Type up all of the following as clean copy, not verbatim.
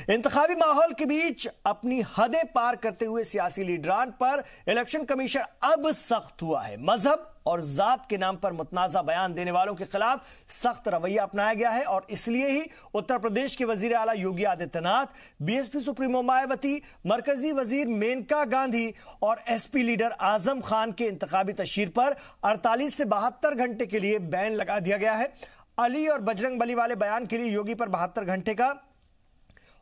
इंतखाबी माहौल के बीच अपनी हदें पार करते हुए सियासी लीडरान पर इलेक्शन कमीशन अब सख्त हुआ है। मजहब और जात के नाम पर मुतनाज़ा बयान देने वालों के खिलाफ सख्त रवैया अपनाया गया है और इसलिए ही उत्तर प्रदेश के वजीर आला योगी आदित्यनाथ, बीएसपी सुप्रीमो मायावती, मरकजी वजीर मेनका गांधी और एसपी लीडर आजम खान के इंतखाबी तशहीर पर 48 से 72 घंटे के लिए बैन लगा दिया गया है। अली और बजरंग बली वाले बयान के लिए योगी पर 72 घंटे का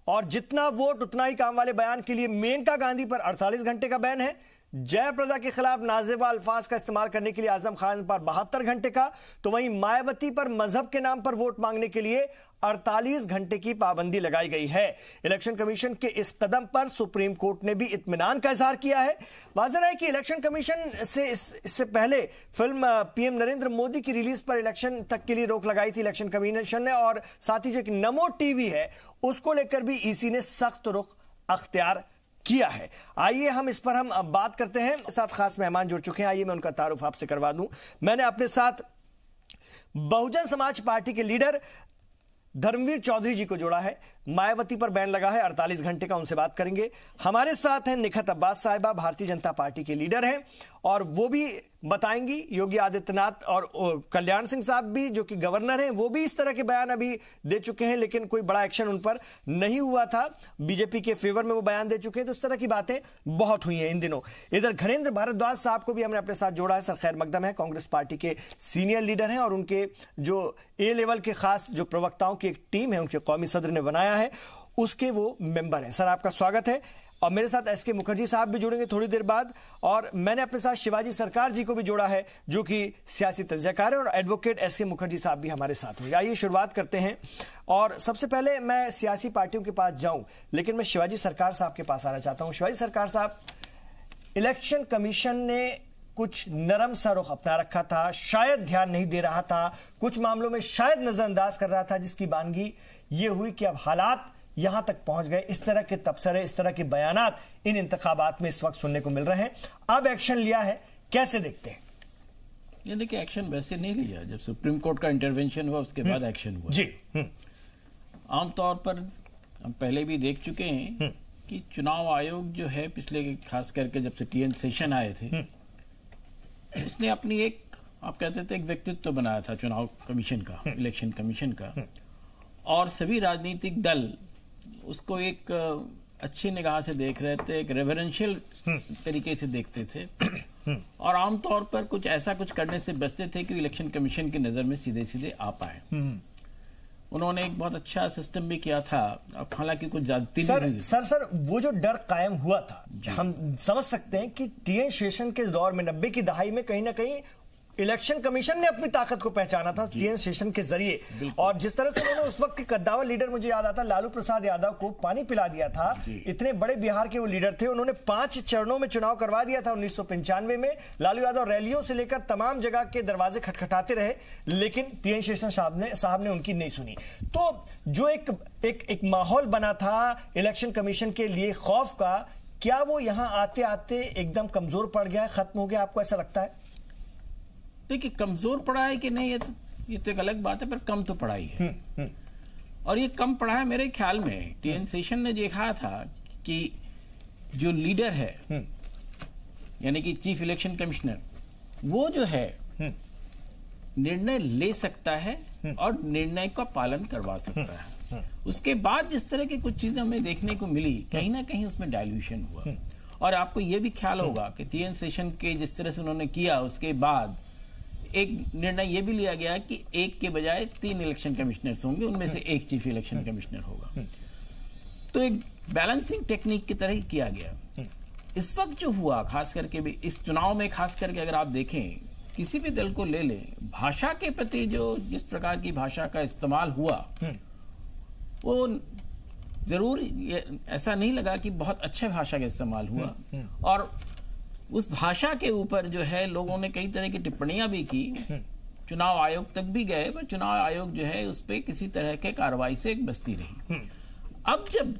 और जितना वोट उतना ही काम वाले बयान के लिए मेनका गांधी पर 48 घंटे का बैन है। जयप्रदा के खिलाफ नाज़िबा अल्फाज का इस्तेमाल करने के लिए आजम खान पर 72 घंटे का, तो वहीं मायावती पर मजहब के नाम पर वोट मांगने के लिए 48 घंटे की पाबंदी लगाई गई है। इलेक्शन कमीशन के इस कदम पर सुप्रीम कोर्ट ने भी इत्मीनान का इजहार किया है। वाज़ेह है कि इलेक्शन कमीशन से इससे पहले फिल्म पीएम नरेंद्र मोदी की रिलीज पर इलेक्शन तक के लिए रोक लगाई थी इलेक्शन कमीशन ने, और साथ ही जो एक नमो टीवी है उसको लेकर भी ईसी ने सख्त रुख अख्तियार किया है। आइए हम इस पर बात करते हैं। साथ खास मेहमान जुड़ चुके हैं, आइए मैं उनका तारुफ आपसे करवा दूं। मैंने अपने साथ बहुजन समाज पार्टी के लीडर धर्मवीर चौधरी जी को जोड़ा है। मायावती पर बैन लगा है 48 घंटे का, उनसे बात करेंगे। हमारे साथ हैं निखत अब्बास साहिबा, भारतीय जनता पार्टी के लीडर हैं और वो भी बताएंगी। योगी आदित्यनाथ और कल्याण सिंह साहब भी जो कि गवर्नर हैं, वो भी इस तरह के बयान अभी दे चुके हैं, लेकिन कोई बड़ा एक्शन उन पर नहीं हुआ था। बीजेपी के फेवर में वो बयान दे चुके हैं, तो इस तरह की बातें बहुत हुई हैं इन दिनों। इधर घनेंद्र भारद्वाज साहब को भी हमने अपने साथ जोड़ा है। सर खैर मकदम है, कांग्रेस पार्टी के सीनियर लीडर हैं और उनके जो ए लेवल के खास जो प्रवक्ताओं की एक टीम है, उनके कौमी सदर ने बनाया है, उसके वो मेंबर हैं। सर आपका स्वागत है। और मेरे साथ एसके मुखर्जी साहब भी जुड़ेंगे थोड़ी देर बाद, और मैंने अपने साथ शिवाजी सरकार जी को भी जोड़ा है जो कि सियासी तज्ज़ियाकार है, और एडवोकेट एसके मुखर्जी साहब भी हमारे साथ होंगे। आइए शुरुआत करते हैं, और सबसे पहले मैं सियासी पार्टियों के पास जाऊं, लेकिन मैं शिवाजी सरकार साहब के पास आना चाहता हूं। शिवाजी सरकार साहब, इलेक्शन कमीशन ने कुछ नरम सा रुख अपना रखा था, शायद ध्यान नहीं दे रहा था, कुछ मामलों में शायद नजरअंदाज कर रहा था, जिसकी बानगी ये हुई कि अब हालात यहां तक पहुंच गए। इस तरह के तबसरे, इस तरह के बयानात इन इंतखाबात में इस वक्त सुनने को मिल रहे हैं। अब एक्शन लिया है, कैसे देखते हैं? ये देखिए, एक्शन वैसे नहीं लिया। जब सुप्रीम कोर्ट का इंटरवेंशन हुआ उसके बाद एक्शन हुआ जी। आमतौर पर हम पहले भी देख चुके हैं कि चुनाव आयोग जो है, पिछले खास करके जब से टीएन सेशन आए थे, उसने अपनी एक, आप कहते थे, एक व्यक्तित्व बनाया था चुनाव कमीशन का, इलेक्शन कमीशन का, और सभी राजनीतिक दल उसको एक अच्छी निगाह से देख रहे थे, एक रेवरेंशियल तरीके से देखते थे, और आमतौर पर कुछ ऐसा कुछ करने से बचते थे कि इलेक्शन कमीशन की नजर में सीधे सीधे आ पाए। उन्होंने एक बहुत अच्छा सिस्टम भी किया था। अब हालांकि कुछ ज्यादती नहीं। सर वो जो डर कायम हुआ था, हम समझ सकते हैं कि टीएन सेशन के दौर में 90 की दहाई में कहीं ना कहीं इलेक्शन कमीशन ने अपनी ताकत को पहचाना था टीएन सेशन के जरिए, और जिस तरह से उन्होंने उस वक्त के कद्दावर लीडर, मुझे याद आता, लालू प्रसाद यादव को पानी पिला दिया था। इतने बड़े बिहार के वो लीडर थे, उन्होंने 5 चरणों में चुनाव करवा दिया था 1995 में। लालू यादव रैलियों से लेकर तमाम जगह के दरवाजे खटखटाते रहे, लेकिन टीएन सेशन साहब ने उनकी नहीं सुनी। तो जो एक माहौल बना था इलेक्शन कमीशन के लिए खौफ का, क्या वो यहां आते आते एकदम कमजोर पड़ गया, खत्म हो गया? आपको ऐसा लगता है? देखिए, कमजोर पड़ा है कि नहीं, ये तो एक अलग बात है, पर कम तो पड़ा ही है। और ये कम पड़ा है मेरे ख्याल में। टीएन सेशन ने देखा था कि जो लीडर है, यानी कि चीफ इलेक्शन कमिश्नर, वो जो है निर्णय ले सकता है और निर्णय का पालन करवा सकता है। उसके बाद जिस तरह की कुछ चीजें हमें देखने को मिली, कहीं ना कहीं उसमें डायल्यूशन हुआ। और आपको ये भी ख्याल होगा कि टीएन सेशन के जिस तरह से उन्होंने किया, उसके बाद एक निर्णय यह भी लिया गया कि एक के बजाय 3 इलेक्शन कमिश्नर्स होंगे, उनमें से एक चीफ इलेक्शन कमिश्नर होगा। तो एक बैलेंसिंग टेक्निक की तरह ही किया गया। इस वक्त जो हुआ, खास करके भी इस चुनाव में, खास करके अगर आप देखें, किसी भी दल को ले लें, भाषा के प्रति जो जिस प्रकार की भाषा का इस्तेमाल हुआ, वो जरूर ऐसा नहीं लगा कि बहुत अच्छे भाषा का इस्तेमाल हुआ। और उस भाषा के ऊपर जो है लोगों ने कई तरह की टिप्पणियां भी की, चुनाव आयोग तक भी गए, पर चुनाव आयोग जो है उस पर किसी तरह के कार्रवाई से बचती रही। अब जब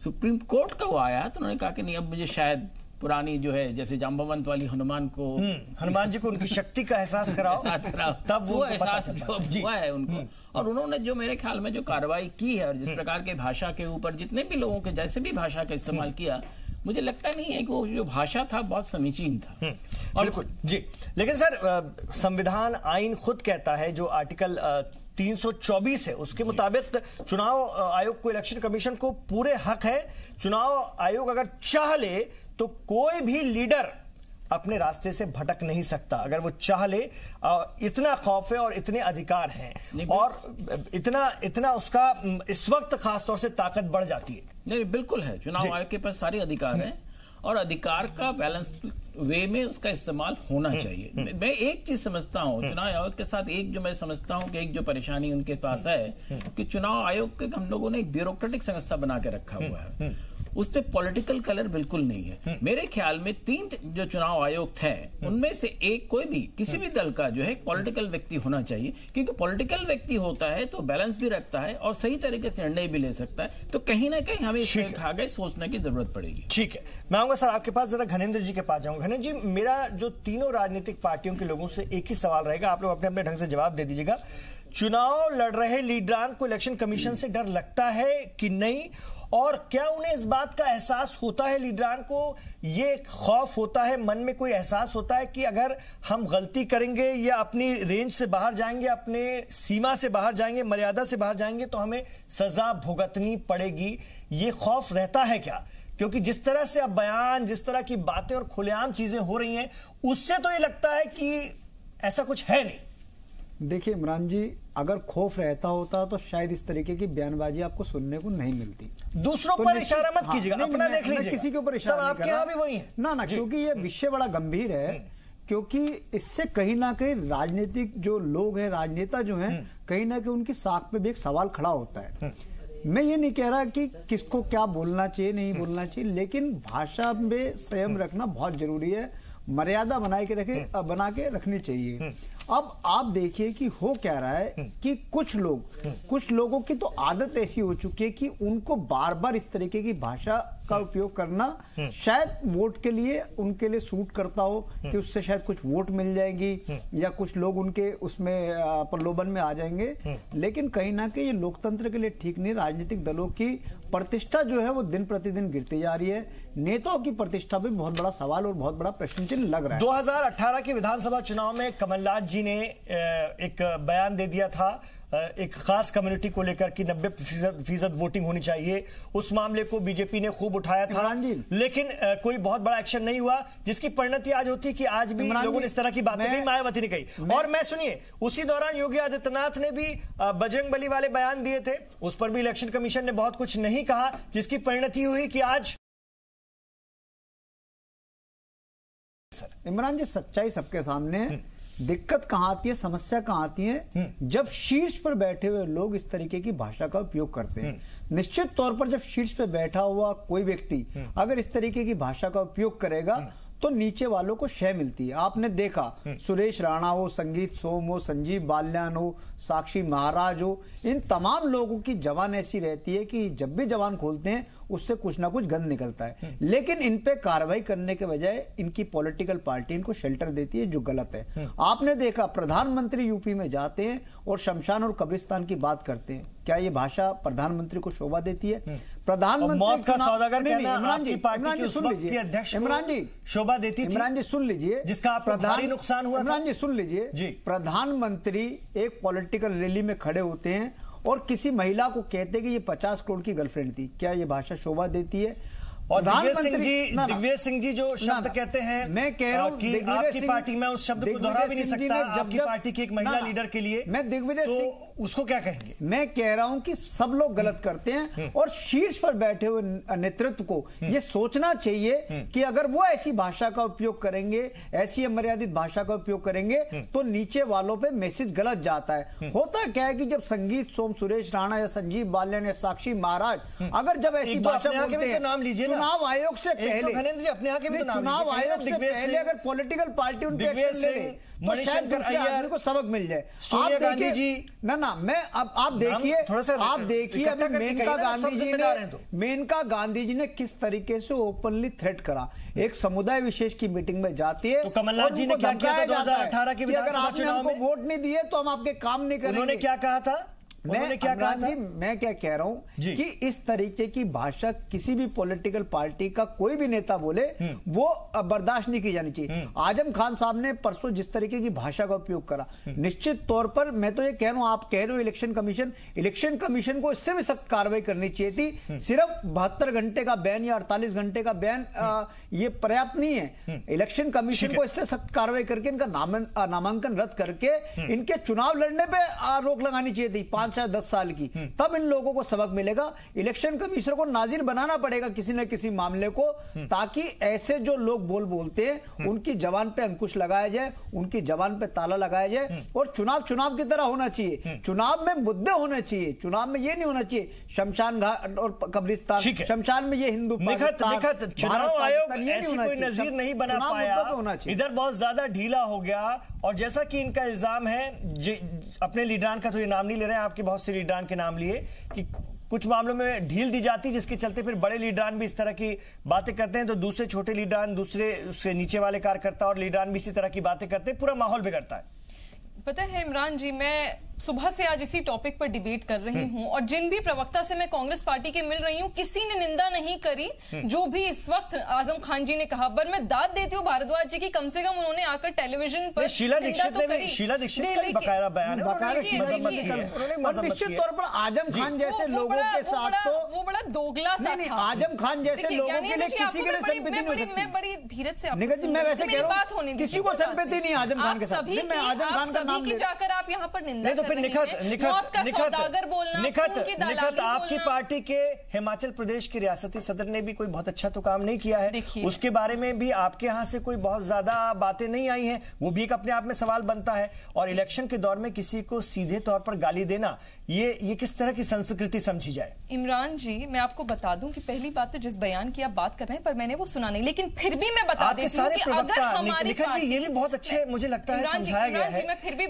सुप्रीम कोर्ट का वो आया, तो उन्होंने कहा कि नहीं, अब मुझे शायद पुरानी जो है, जैसे जाम्बवंत वाली हनुमान को, हनुमान जी को उनकी शक्ति का एहसास कराओ, तब वो एहसास जो हुआ है उनको। और उन्होंने जो मेरे ख्याल में जो कार्रवाई की है और जिस प्रकार के भाषा के ऊपर जितने भी लोगों के जैसे भी भाषा का इस्तेमाल किया, मुझे लगता नहीं है कि वो जो भाषा था बहुत समीचीन था। और बिल्कुल जी, लेकिन सर संविधान आइन खुद कहता है, जो आर्टिकल 324 है, उसके मुताबिक चुनाव आयोग को, इलेक्शन कमीशन को पूरे हक है। चुनाव आयोग अगर चाह ले तो कोई भी लीडर अपने रास्ते से भटक नहीं सकता, अगर वो चाह ले। इतना खौफ है और इतने अधिकार हैं और इतना उसका इस वक्त खासतौर से ताकत बढ़ जाती है। नहीं, बिल्कुल है, चुनाव आयोग के पास सारे अधिकार हैं और अधिकार का बैलेंस वे में उसका इस्तेमाल होना चाहिए। मैं एक चीज समझता हूं चुनाव आयोग के साथ, एक जो मैं समझता हूं कि एक जो परेशानी उनके पास है कि चुनाव आयोग के हम लोगों ने एक ब्यूरोक्रेटिक संस्था बना के रखा हुआ है, उस पे पॉलिटिकल कलर बिल्कुल नहीं है। मेरे ख्याल में 3 जो चुनाव आयोग थे उनमें से एक, कोई भी किसी भी दल का जो है पॉलिटिकल व्यक्ति होना चाहिए, क्योंकि पॉलिटिकल व्यक्ति होता है तो बैलेंस भी रखता है और सही तरीके से निर्णय भी ले सकता है। तो कहीं ना कहीं हमें इसमें आगे सोचने की जरूरत पड़ेगी। ठीक है, मैं आऊंगा सर आपके पास, जरा घनेंद्र जी के पास जाऊंगा। घनेंद्र जी, मेरा जो तीनों राजनीतिक पार्टियों के लोगों से एक ही सवाल रहेगा, आप लोग अपने अपने ढंग से जवाब दे दीजिएगा। चुनाव लड़ रहे लीडरान को इलेक्शन कमीशन से डर लगता है कि नहीं, और क्या उन्हें इस बात का एहसास होता है, लीडरान को ये खौफ होता है, मन में कोई एहसास होता है कि अगर हम गलती करेंगे या अपनी रेंज से बाहर जाएंगे, अपने सीमा से बाहर जाएंगे, मर्यादा से बाहर जाएंगे तो हमें सजा भुगतनी पड़ेगी? ये खौफ रहता है क्या? क्योंकि जिस तरह से अब बयान, जिस तरह की बातें और खुलेआम चीजें हो रही हैं, उससे तो ये लगता है कि ऐसा कुछ है नहीं। देखिए इमरान जी, अगर खौफ रहता होता तो शायद इस तरीके की बयानबाजी आपको सुनने को नहीं मिलती। दूसरों पर इशारा मत कीजिएगा, अपना देख लीजिए, किसी के ऊपर इशारा आपके यहाँ भी वही है ना, क्योंकि ये विषय बड़ा गंभीर है। क्योंकि इससे कहीं ना कहीं राजनीतिक जो लोग हैं, राजनेता जो हैं, कहीं ना कहीं उनकी साख पे भी एक सवाल खड़ा होता है। मैं ये नहीं कह रहा कि किसको क्या बोलना चाहिए, नहीं बोलना चाहिए, लेकिन भाषा में संयम रखना बहुत जरूरी है, मर्यादा बना के रखनी चाहिए। अब आप देखिए कि हो क्या रहा है कि कुछ लोगों की तो आदत ऐसी हो चुकी है कि उनको बार बार इस तरीके की भाषा का उपयोग करना शायद वोट के लिए उनके लिए सूट करता हो, कि उससे शायद कुछ वोट मिल जाएंगी या कुछ लोग उनके उसमें प्रलोभन में आ जाएंगे। लेकिन कहीं ना कहीं ये लोकतंत्र के लिए ठीक नहीं। राजनीतिक दलों की प्रतिष्ठा जो है वो दिन प्रतिदिन गिरती जा रही है। नेताओं की प्रतिष्ठा पे बहुत बड़ा सवाल और बहुत बड़ा प्रश्न चिन्ह लग रहा है। 2018 के विधानसभा चुनाव में कमलनाथ जी ने एक बयान दे दिया था एक खास कम्युनिटी को लेकर कि 90% वोटिंग होनी चाहिए। उस मामले को बीजेपी ने खूब उठाया था, लेकिन कोई बहुत बड़ा एक्शन नहीं हुआ, जिसकी परिणति आज होती कि आज भी लोगों ने इस तरह की बातें कही, मायावती ने कही। और मैं सुनिए, उसी दौरान योगी आदित्यनाथ ने भी बजरंगबली वाले बयान दिए थे, उस पर भी इलेक्शन कमीशन ने बहुत कुछ नहीं कहा, जिसकी परिणति हुई कि आज। इमरान जी, सच्चाई सबके सामने है। दिक्कत कहां आती है, समस्या कहां आती है? जब शीर्ष पर बैठे हुए लोग इस तरीके की भाषा का उपयोग करते हैं। निश्चित तौर पर जब शीर्ष पर बैठा हुआ कोई व्यक्ति अगर इस तरीके की भाषा का उपयोग करेगा तो नीचे वालों को शय मिलती है। आपने देखा, सुरेश राणा हो, संगीत सोम हो, संजीव बाल्यान हो, साक्षी महाराज हो, इन तमाम लोगों की जबान ऐसी रहती है कि जब भी जबान खोलते हैं उससे कुछ ना कुछ गंद निकलता है। लेकिन इन पे कार्रवाई करने के बजाय इनकी पॉलिटिकल पार्टी इनको शेल्टर देती है, जो गलत है। आपने देखा, प्रधानमंत्री यूपी में जाते हैं और शमशान और कब्रिस्तान की बात करते हैं। क्या ये भाषा प्रधानमंत्री को शोभा देती है? प्रधानमंत्री मौत का सौदागर कहना इमरान आपकी पार्टी की उस वक्त की अध्यक्ष इमरान जी शोभा देती थी। इमरान जी सुन लीजिए, जिसका आपको भारी नुकसान हुआ। इमरान जी सुन लीजिए, प्रधानमंत्री एक पॉलिटिकल रैली में खड़े होते हैं और किसी महिला को कहते हैं कि ये 50 करोड़ की गर्लफ्रेंड थी। क्या ये भाषा शोभा देती है? और दिग्विजय सिंह जी जो शब्द कहते हैं, मैं कह रहा हूं कि आपकी पार्टी में उस शब्द को दोहरा भी नहीं सकता आपकी पार्टी की एक महिला लीडर के लिए। मैं दिग्विजय सिंह, उसको क्या कहेंगे? मैं कह रहा हूं कि सब लोग गलत करते हैं और शीर्ष पर बैठे हुए नेतृत्व को ये सोचना चाहिए कि अगर वो ऐसी भाषा का उपयोग करेंगे, ऐसी अमर्यादित भाषा का उपयोग करेंगे तो नीचे वालों पे मैसेज गलत जाता है। होता क्या है कि जब संगीत सोम, सुरेश राणा या संजीव बाल्यान या साक्षी महाराज अगर जब ऐसी भाषा बोलते हैं, नाम लीजिए, चुनाव आयोग से पहले, अपने यहाँ के भी चुनाव आयोग से पहले अगर पॉलिटिकल पार्टी उनके एक्शन ले ले तो शायद दूसरे आदमी को सबक मिल जाए। आप देखिए, ना ना, मैं अब आप देखिए, थोड़ा सा आप देखिए अभी मेनका गांधी जी ने किस तरीके से ओपनली थ्रेट करा। एक समुदाय विशेष की मीटिंग में जाती है, तो कमलनाथ जी ने क्या किया था 2018 के विधानसभा चुनाव में? वोट नहीं दिए तो हम आपके काम नहीं करेंगे। उन्होंने क्या कहा था? मैं क्या कह रहा हूं कि इस तरीके की भाषा किसी भी पॉलिटिकल पार्टी का कोई भी नेता बोले वो बर्दाश्त नहीं की जानी चाहिए। आजम खान साहब ने परसों जिस तरीके की भाषा का उपयोग करा, निश्चित तौर पर मैं तो ये कह रहा हूं, आप कह रहे हो इलेक्शन कमीशन को इससे भी सख्त कार्रवाई करनी चाहिए थी। सिर्फ 72 घंटे का बैन या 48 घंटे का बैन ये पर्याप्त नहीं है। इलेक्शन कमीशन को इससे सख्त कार्रवाई करके इनका नामांकन रद्द करके इनके चुनाव लड़ने पे रोक लगानी चाहिए थी 5 या 10 साल की। तब इन लोगों को सबक मिलेगा। इलेक्शन कमीशनर को नाजिर बनाना पड़ेगा किसी न किसी मामले को, ताकि ऐसे जो लोग बोलते हैं उनकी जबान पे अंकुश लगाया जाए, उनकी जबान पे ताला लगाया जाए। और चुनाव की तरह होना चाहिए। चुनाव में मुद्दे होने चाहिए। चुनाव में ये नहीं होना चाहिए शमशान घाट और कब्रिस्तान, शमशान में ये हिंदू चुनाव आयोग ऐसी कोई नजीर नहीं बना पाया, इधर बहुत ज्यादा ढीला हो गया। और जैसा कि इनका इल्जाम है, अपने लीडरान का तो ये नाम नहीं ले रहे हैं, आपके बहुत से लीडरान के नाम लिए, कि कुछ मामलों में ढील दी जाती, जिसके चलते फिर बड़े लीडरान भी इस तरह की बातें करते हैं, तो दूसरे छोटे लीडरान, दूसरे उससे नीचे वाले कार्यकर्ता और लीडरान भी इसी तरह की बातें करते हैं, पूरा माहौल बिगड़ता है। पता है इमरान जी, मैं सुबह से आज इसी टॉपिक पर डिबेट कर रही हूं और जिन भी प्रवक्ता से मैं कांग्रेस पार्टी के मिल रही हूं, किसी ने निंदा नहीं करी जो भी इस वक्त आजम खान जी ने कहा। पर मैं दाद देती हूँ भारद्वाज जी की, कम से कम उन्होंने आकर टेलीविजन पर शीला दीक्षित का बकायदा बयान निश्चित तौर पर आजम खान जैसे लोगों के साथ तो वो बड़ा दोगला सा था। आजम खान जैसे लोगों के लिए किसी के लिए संपत्ति नहीं हो सकती। मैं बड़ी धीरज से मैं वैसे कह रहा हूं किसी को संपत्ति नहीं आजम खान के साथ। मैं आजम खान का नाम जाकर आप यहाँ पर निंदा तो फिर निखत आपकी पार्टी के हिमाचल प्रदेश के रियासती सदर ने भी कोई बहुत अच्छा तो काम नहीं किया है, उसके बारे में भी आपके यहां से कोई बहुत ज्यादा बातें नहीं आई हैं, वो भी एक अपने आप में सवाल बनता है। और इलेक्शन के दौर में किसी को सीधे तौर पर गाली देना, ये किस तरह की संस्कृति समझी जाए? इमरान जी, मैं आपको बता दूं कि पहली बात तो जिस बयान की आप बात कर रहे हैं पर मैंने वो सुना नहीं, लेकिन फिर भी मैं बता देती हूं कि अगर हमारी पार्टी, ये भी बहुत अच्छे मुझे लगता है समझाया गया है।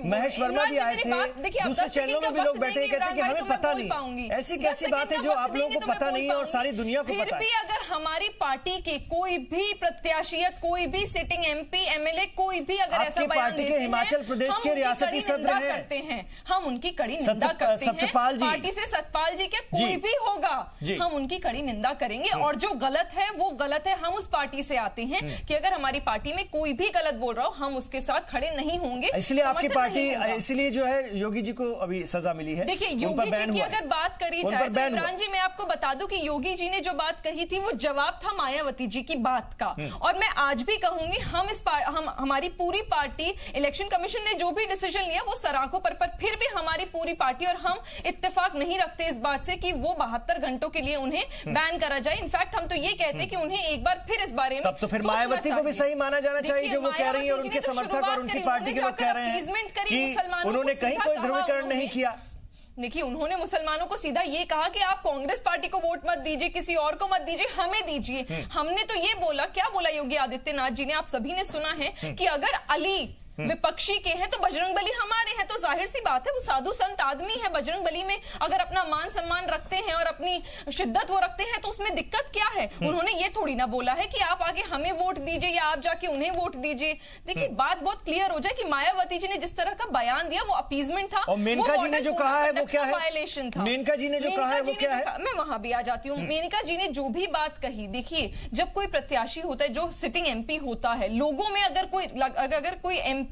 महेश वर्मा भी आए थे, दूसरे चैनलों में भी लोग बैठे कहते हैं कि हमें पता नहीं। ऐसी कैसी बात है जो आप लोगों को पता नहीं है और सारी दुनिया को पता है? फिर भी अगर हमारी पार्टी के कोई भी प्रत्याशी या कोई भी सिटिंग एमपी एमएलए कोई भी अगर ऐसा बयान देते हैं, हिमाचल प्रदेश के रियासती सदर करते हैं, हम उनकी कड़ी निंदा करते हैं। पार्टी से सतपाल जी के कोई भी होगा, हम उनकी कड़ी निंदा करेंगे। और जो गलत है वो गलत है। हम उस पार्टी से आते हैं कि अगर हमारी पार्टी में कोई भी गलत बोल रहा हो, हम उसके साथ खड़े नहीं होंगे। इसलिए आपकी पार्टी, इसलिए जो है योगी जी को अभी सजा मिली है। देखिए, योगी जी की अगर बात करी जाए तो इमरान जी, मैं आपको बता दूं कि योगी जी ने जो बात कही थी वो जवाब था मायावती जी की बात का। और मैं आज भी कहूंगी, हमारी पूरी पार्टी, इलेक्शन कमीशन ने जो भी डिसीजन लिया वो सराखों पर फिर भी हमारी पूरी पार्टी और हम इत्तेफाक नहीं रखते इस बात से कि वो 72 घंटों के लिए उन्हें बैन करा जाए। इनफैक्ट हम तो ये कहते हैं कि उन्हें एक बार फिर इस बारे में, तब तो फिर मायावती को भी सही माना जाना चाहिए जो वो कह रही है, और उनके समर्थक और उनकी पार्टी के लोग कह रहे हैं कि उन्होंने कहीं कोई ध्रुवीकरण नहीं किया। देखिए, उन्होंने मुसलमानों को सीधा ये कहा कि आप कांग्रेस पार्टी को वोट मत दीजिए, किसी और को मत दीजिए, हमें दीजिए। हमने तो ये बोला, क्या बोला योगी आदित्यनाथ जी ने, आप सभी ने सुना है कि अगर अली विपक्षी के हैं तो बजरंगबली हमारे हैं। तो जाहिर सी बात है वो साधु संत आदमी है। बजरंगबली में अगर अपना मान सम्मान रखते हैं और अपनी शिद्दत वो रखते हैं तो उसमें दिक्कत क्या है? उन्होंने ये थोड़ी ना बोला है कि आप आगे हमें वोट दीजिए या आप जाके उन्हें वोट दीजिए। देखिए, बात बहुत क्लियर हो जाए कि मायावती जी ने जिस तरह का बयान दिया वो अपीजमेंट था। और मेनका जी ने जो कहा है वो क्या है? वायलेशन था। मेनका जी ने जो कहा है वो क्या है? मैं वहां भी आ जाती हूँ। मेनका जी ने जो भी बात कही, देखिए, जब कोई प्रत्याशी होता है, जो सिटिंग एमपी होता है, लोगों में अगर कोई एमपी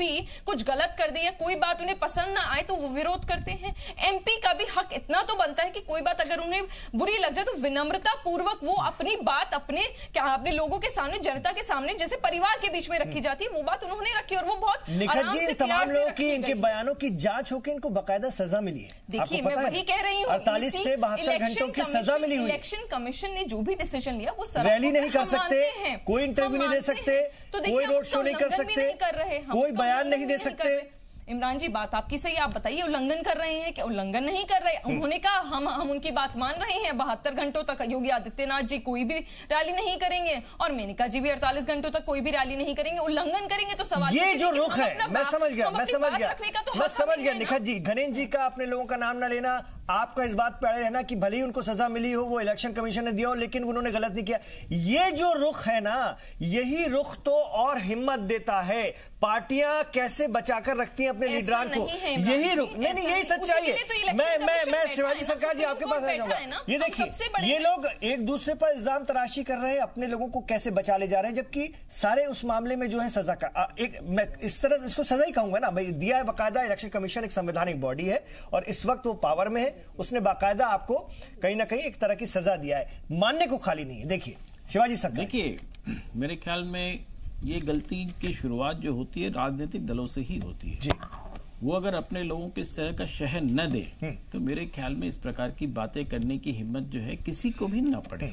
कुछ गलत कर दे या कोई बात उन्हें पसंद ना आए तो वो विरोध करते हैं। एमपी का भी हक इतना तो बनता है कि कोई बात अगर उन्हें बुरी लग जाए तो विनम्रता पूर्वक वो अपनी बात अपने लोगों के सामने, जनता के सामने, जैसे परिवार के बीच में रखी जाती है, वो बात उन्होंने रखी और वो बहुत आराम से तमाम लोगों की इनके बयानों की जांच होकर इनको बाकायदा सजा मिली है। देखिए, मैं वही कह रही हूँ, 48 से 72 घंटों की सजा मिली हुई। इलेक्शन कमीशन ने जो भी डिसीजन लिया वो रैली नहीं कर सकते, कोई इंटरव्यू नहीं दे सकते, कोई रोड शो नहीं कर सकते, कोई बयान नहीं दे सकते। इमरान जी बात आपकी सही, आप बताइए उल्लंघन कर रहे हैं कि उल्लंघन नहीं कर रहे? उन्होंने कहा हम उनकी बात मान रहे हैं, 72 घंटों तक योगी आदित्यनाथ जी कोई भी रैली नहीं करेंगे और मेनका जी भी 48 घंटों तक कोई भी रैली नहीं करेंगे। उल्लंघन करेंगे तो सवाल ये जो रुख है, मैं समझ गया निखत जी, घनेन जी का अपने लोगों का नाम ना लेना, आपका इस बात पे अड़े रहना कि भले ही उनको सजा मिली हो, वो इलेक्शन कमीशन ने दिया हो, लेकिन उन्होंने गलत नहीं किया। ये जो रुख है ना, यही रुख तो और हिम्मत देता है। पार्टियां कैसे बचाकर रखती हैं अपने लीडरान को, यही रुख, नहीं यही सच्चाई है। मैं शिवाजी सरकार जी आपके पास आ जाऊंगा। ये देखिए, ये लोग एक दूसरे पर इल्जाम तराशी कर रहे हैं, अपने लोगों को कैसे बचा ले जा रहे हैं, जबकि सारे उस मामले में जो है सजा का मैं इस तरह इसको सजा ही कहूंगा ना भाई, दिया है बाकायदा। इलेक्शन कमीशन एक संवैधानिक बॉडी है और इस वक्त वो पावर में है, उसने बाकायदा आपको कहीं ना कहीं एक तरह की सजा दिया है, मानने को खाली नहीं है। देखिए शिवाजी सरकार, देखिए मेरे ख्याल में ये गलती की शुरुआत जो होती है राजनीतिक दलों से ही होती है जी। वो अगर अपने लोगों को इस तरह का शहर न दे तो मेरे ख्याल में इस प्रकार की बातें करने की हिम्मत जो है किसी को भी न पड़े।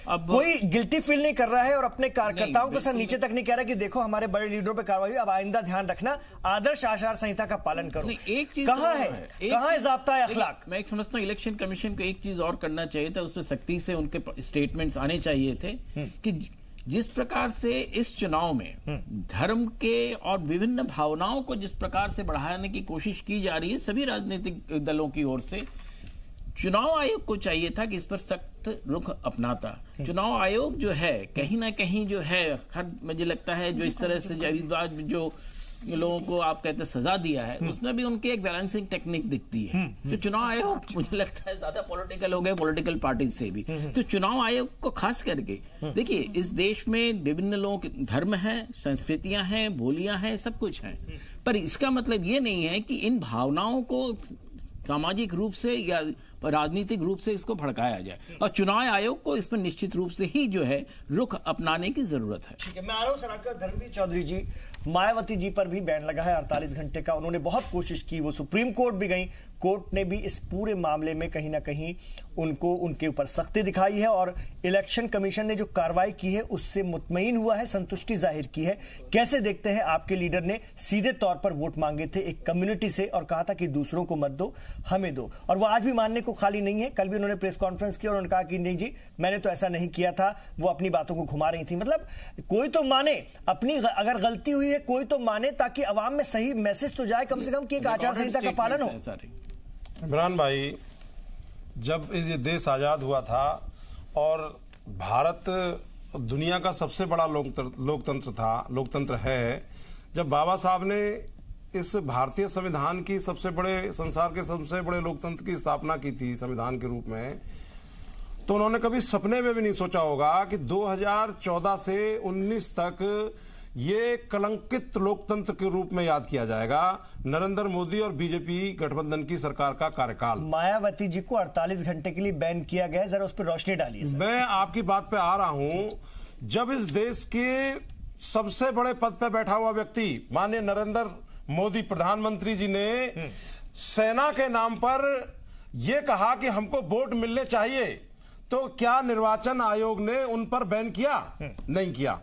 अब कोई गिल्टी फील नहीं कर रहा है और अपने कार्यकर्ताओं को सर नीचे तक नहीं कह रहा कि देखो हमारे बड़े लीडरों पे कार्रवाई, अब आइंदा ध्यान रखना, आदर्श आचार संहिता का पालन करो। एक चीज कहां है, कहां है ज़ाब्ता है अखलाक? मैं समझता हूं इलेक्शन कमीशन को एक चीज और करना चाहिए था, उस पर सख्ती से उनके स्टेटमेंट्स आने चाहिए थे कि जिस प्रकार से इस चुनाव में धर्म के और विभिन्न भावनाओं को जिस प्रकार से बढ़ाने की कोशिश की जा रही है सभी राजनीतिक दलों की ओर से, चुनाव आयोग को चाहिए था कि इस पर सख्त रुख अपनाता। चुनाव आयोग जो है कहीं ना कहीं जो है, मुझे लगता है जो इस तरह से जो लोगों को आप कहते हैं सजा दिया है, उसमें भी उनकी एक बैलेंसिंग टेक्निक दिखती है। तो चुनाव आयोग मुझे लगता है ज्यादा पॉलिटिकल हो गए, पॉलिटिकल पार्टी से भी। तो चुनाव आयोग को खास करके देखिए, इस देश में विभिन्न लोगों के धर्म हैं, संस्कृतियां हैं, बोलियां हैं, सब कुछ है, पर इसका मतलब ये नहीं है कि इन भावनाओं को सामाजिक रूप से या राजनीतिक रूप से इसको भड़काया जाए, और चुनाव आयोग को इस पर निश्चित रूप से ही जो है रुख अपनाने की जरूरत है। ठीक है, मैं आ रहा हूं सर आपका। धर्मवीर चौधरी जी, मायावती जी पर भी बैन लगा है 48 घंटे का, उन्होंने बहुत कोशिश की, वो सुप्रीम कोर्ट भी गई, कोर्ट ने भी इस पूरे मामले में कहीं ना कहीं उनको उनके ऊपर सख्ती दिखाई है और इलेक्शन कमीशन ने जो कार्रवाई की है उससे मुतमईन हुआ है, संतुष्टि जाहिर की है। कैसे देखते हैं, आपके लीडर ने सीधे तौर पर वोट मांगे थे एक कम्युनिटी से और कहा था कि दूसरों को मत दो, हमें दो, और वो आज भी मानने को खाली नहीं है। कल भी उन्होंने प्रेस कॉन्फ्रेंस की और उन्होंने कहा कि नहीं जी मैंने तो ऐसा नहीं किया था, वो अपनी बातों को घुमा रही थी। मतलब कोई तो माने अपनी, अगर गलती हुई है कोई तो माने, ताकि अवाम में सही मैसेज तो जाए कम से कम कि एक आचार संहिता का पालन हो। इमरान भाई, जब ये देश आजाद हुआ था और भारत दुनिया का सबसे बड़ा लोकतंत्र है, जब बाबा साहब ने इस भारतीय संविधान की सबसे बड़े, संसार के सबसे बड़े लोकतंत्र की स्थापना की थी संविधान के रूप में, तो उन्होंने कभी सपने में भी नहीं सोचा होगा कि 2014 से 19 तक ये कलंकित लोकतंत्र के रूप में याद किया जाएगा नरेंद्र मोदी और बीजेपी गठबंधन की सरकार का कार्यकाल। मायावती जी को 48 घंटे के लिए बैन किया गया, जरा उस पर रोशनी डालिए। मैं आपकी बात पे आ रहा हूं। जब इस देश के सबसे बड़े पद पे बैठा हुआ व्यक्ति माननीय नरेंद्र मोदी प्रधानमंत्री जी ने सेना के नाम पर यह कहा कि हमको वोट मिलने चाहिए, तो क्या निर्वाचन आयोग ने उन पर बैन किया? नहीं किया।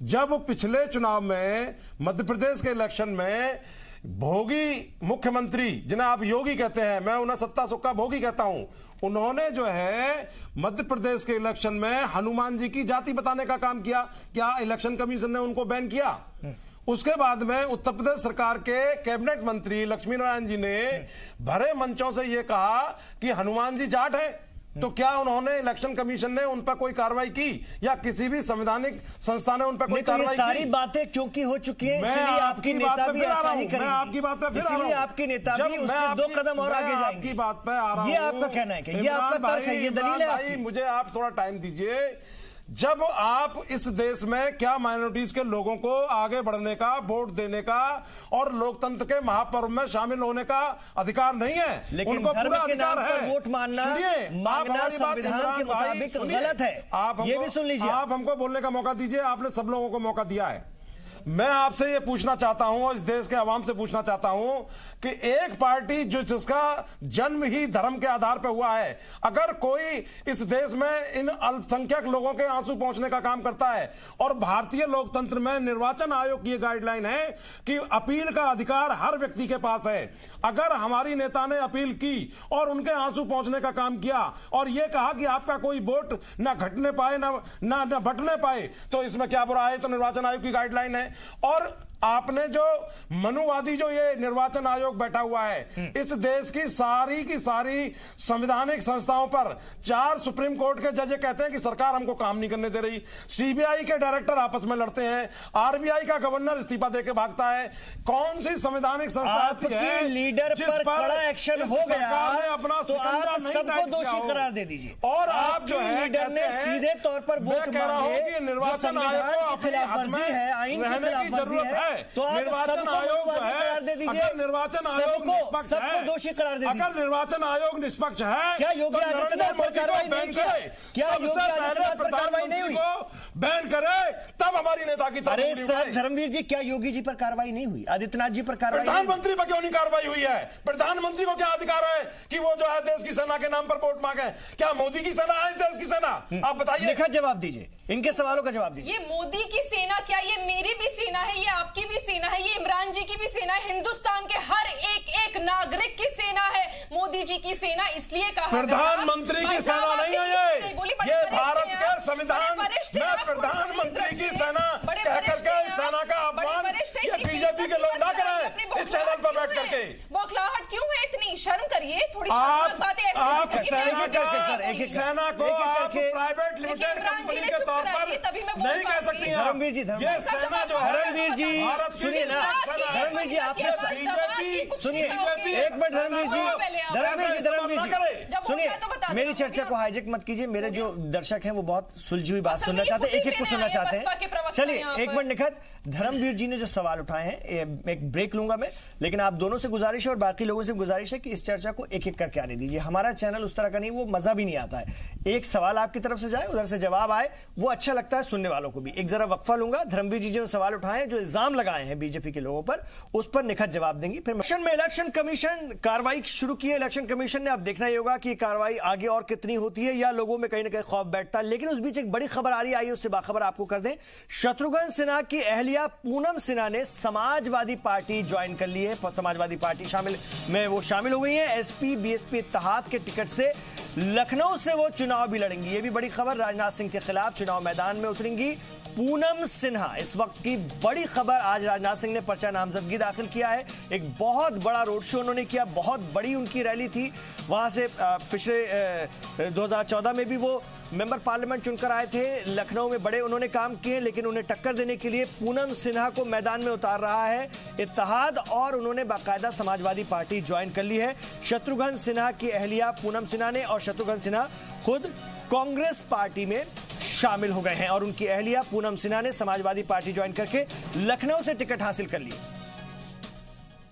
जब पिछले चुनाव में मध्य प्रदेश के इलेक्शन में भोगी मुख्यमंत्री, जिन्हें आप योगी कहते हैं, मैं उन्हें सत्ता सुक्का भोगी कहता हूं, उन्होंने जो है मध्य प्रदेश के इलेक्शन में हनुमान जी की जाति बताने का काम किया, क्या इलेक्शन कमीशन ने उनको बैन किया? उसके बाद में उत्तर प्रदेश सरकार के कैबिनेट मंत्री लक्ष्मी नारायण जी ने भरे मंचों से यह कहा कि हनुमान जी जाट है, तो क्या उन्होंने इलेक्शन कमीशन ने उन पर कोई कार्रवाई की या किसी भी संवैधानिक संस्था ने उन पर कोई कार्रवाई की? सारी बातें क्योंकि हो चुकी हैं, इसलिए आपकी नेता भी ऐसा ही करेंगे। मैं आपकी बात पे फिर आ रहा हूं। आपकी नेता भी उससे 2 कदम और आगे जाएंगे। आपकी बात पे आ रहा हूं। ये आपका कहना है कि ये आपका तर्क है, ये दलील है आपकी? मुझे आप थोड़ा टाइम दीजिए। जब आप इस देश में क्या माइनॉरिटीज के लोगों को आगे बढ़ने का, वोट देने का और लोकतंत्र के महापर्व में शामिल होने का अधिकार नहीं है, लेकिन उनको पूरा अधिकार है। वोट मांगना संविधान के मुताबिक गलत है, आप ये भी सुन लीजिए। आप हमको बोलने का मौका दीजिए, आपने सब लोगों को मौका दिया है। मैं आपसे ये पूछना चाहता हूं और इस देश के आवाम से पूछना चाहता हूं कि एक पार्टी जिसका जन्म ही धर्म के आधार पर हुआ है, अगर कोई इस देश में इन अल्पसंख्यक लोगों के आंसू पहुंचने का काम करता है, और भारतीय लोकतंत्र में निर्वाचन आयोग की गाइडलाइन है कि अपील का अधिकार हर व्यक्ति के पास है, अगर हमारी नेता ने अपील की और उनके आंसू पहुंचने का काम किया और यह कहा कि आपका कोई वोट ना घटने पाए ना बटने पाए, तो इसमें क्या बुरा है? तो निर्वाचन आयोग की गाइडलाइन है। और आपने जो मनुवादी जो ये निर्वाचन आयोग बैठा हुआ है, इस देश की सारी संवैधानिक संस्थाओं पर 4 सुप्रीम कोर्ट के जज कहते हैं कि सरकार हमको काम नहीं करने दे रही, सीबीआई के डायरेक्टर आपस में लड़ते हैं, आरबीआई का गवर्नर इस्तीफा देके भागता है। कौन सी संवैधानिक संस्था है लीडर पर कड़ा एक्शन हो गया सरकार ने अपना तो आप सबको दोषी करार दे दीजिए, और आप जो है लीडर ने सीधे तौर पर वोट मांगे, निर्वाचन आयोग को अपनी खिलाफवर्जी है, आईन की खिलाफवर्जी है, तो आप निर्वाचन आयोग जो है, अगर निर्वाचन आयोग निष्पक्ष है, दोषी करार दे दीजिए। अगर निर्वाचन आयोग निष्पक्ष है, क्या योगी आदित्यनाथ पर कार्रवाई नहीं किया? क्या योगी आदित्यनाथ पर कार्रवाई नहीं हुई? बैन करे तब हमारी नेता की। अरे सर धर्मवीर जी, क्या योगी जी पर कार्रवाई नहीं हुई? आदित्यनाथ जी पर कार्रवाई? प्रधानमंत्री पर क्यों नहीं कार्रवाई हुई है? प्रधानमंत्री को क्या अधिकार है कि वो जो है देश की सेना के नाम पर वोट मांगे? क्या मोदी की सेना है देश की सेना? आप बताइए। लिखित जवाब दीजिए, इनके सवालों का जवाब दीजिए। ये मोदी की सेना क्या, ये मेरी भी सेना है, ये आपकी भी सेना है, ये इमरान जी की भी सेना है, हिंदुस्तान के हर एक नागरिक की सेना है। मोदी जी की सेना इसलिए कहा प्रधानमंत्री की सेना नहीं है ये भारत के संविधान में प्रधानमंत्री की सेना कहकर के इस सेना का अपमान ये बीजेपी के लोग ना करें इस चैनल पर बैठ करके। बौखलाहट क्यों है इतनी? शर्म करिए थोड़ी। आप सेना को आप प्राइवेट लिमिटेड कंपनी के तौर पर नहीं कह सकती। धर्मवीर जी, ये सेना जो है धर्मवीर जी सुनिए ना, धर्मवीर जी आपने बीजेपी सुनिए एक मिनट। धर्मवीर जी सुनिए, मेरी चर्चा को हाईजेक मत कीजिए। मेरे जो दर्शक हैं वो बहुत सुलझी हुई बात सुनना चाहते हैं, एक एक को सुनना चाहते हैं। चलिए एक मिनट निखत, धर्मवीर जी ने जो सवाल उठाए हैं, एक ब्रेक लूंगा मैं, लेकिन आप दोनों से गुजारिश है और बाकी लोगों से गुजारिश है कि इस चर्चा को एक एक करके आने दीजिए। हमारा चैनल उस तरह का नहीं, वो मजा भी नहीं आता है। एक सवाल आपकी तरफ से जाए, उधर से जवाब आए, वो अच्छा लगता है सुनने वालों को भी। एक जरा वक्फा लूंगा। धर्मवीर जी जो सवाल उठाए, जो इल्जाम लगाए हैं बीजेपी के लोगों पर, उस पर निखत जवाब देंगी। फिर इलेक्शन कमीशन कार्रवाई शुरू की है। इलेक्शन कमीशन ने अब देखना ही होगा कि कार्रवाई आगे और कितनी होती है या लोगों में कहीं ना कहीं खौफ बैठता है। लेकिन उस बीच एक बड़ी खबर आ रही है, उससे बाखबर आपको कर दें। शत्रुघ्न सिन्हा की अहलिया पूनम सिन्हा ने समाजवादी पार्टी ज्वाइन कर ली है। समाजवादी पार्टी शामिल हो गई है। एसपी बीएसपी इत्तेहाद के टिकट से लखनऊ से वो चुनाव भी लड़ेंगी। ये भी बड़ी खबर। राजनाथ सिंह के खिलाफ चुनाव मैदान में उतरेंगी पूनम सिन्हा। इस वक्त की बड़ी खबर, आज राजनाथ सिंह ने पर्चा नामजदगी दाखिल किया है। एक बहुत बड़ा रोड शो उन्होंने किया, बहुत बड़ी उनकी रैली थी। वहां से पिछले 2014 में भी वो मेंबर पार्लियामेंट चुनकर आए थे। लखनऊ में बड़े उन्होंने काम किए, लेकिन उन्हें टक्कर देने के लिए पूनम सिन्हा को मैदान में उतार रहा है इत्तेहाद, और उन्होंने बाकायदा समाजवादी पार्टी ज्वाइन कर ली है। शत्रुघ्न सिन्हा की अहलिया पूनम सिन्हा ने, और शत्रुघ्न सिन्हा खुद कांग्रेस पार्टी में शामिल हो गए हैं, और उनकी अहलिया पूनम सिन्हा ने समाजवादी पार्टी ज्वाइन करके लखनऊ से टिकट हासिल कर ली।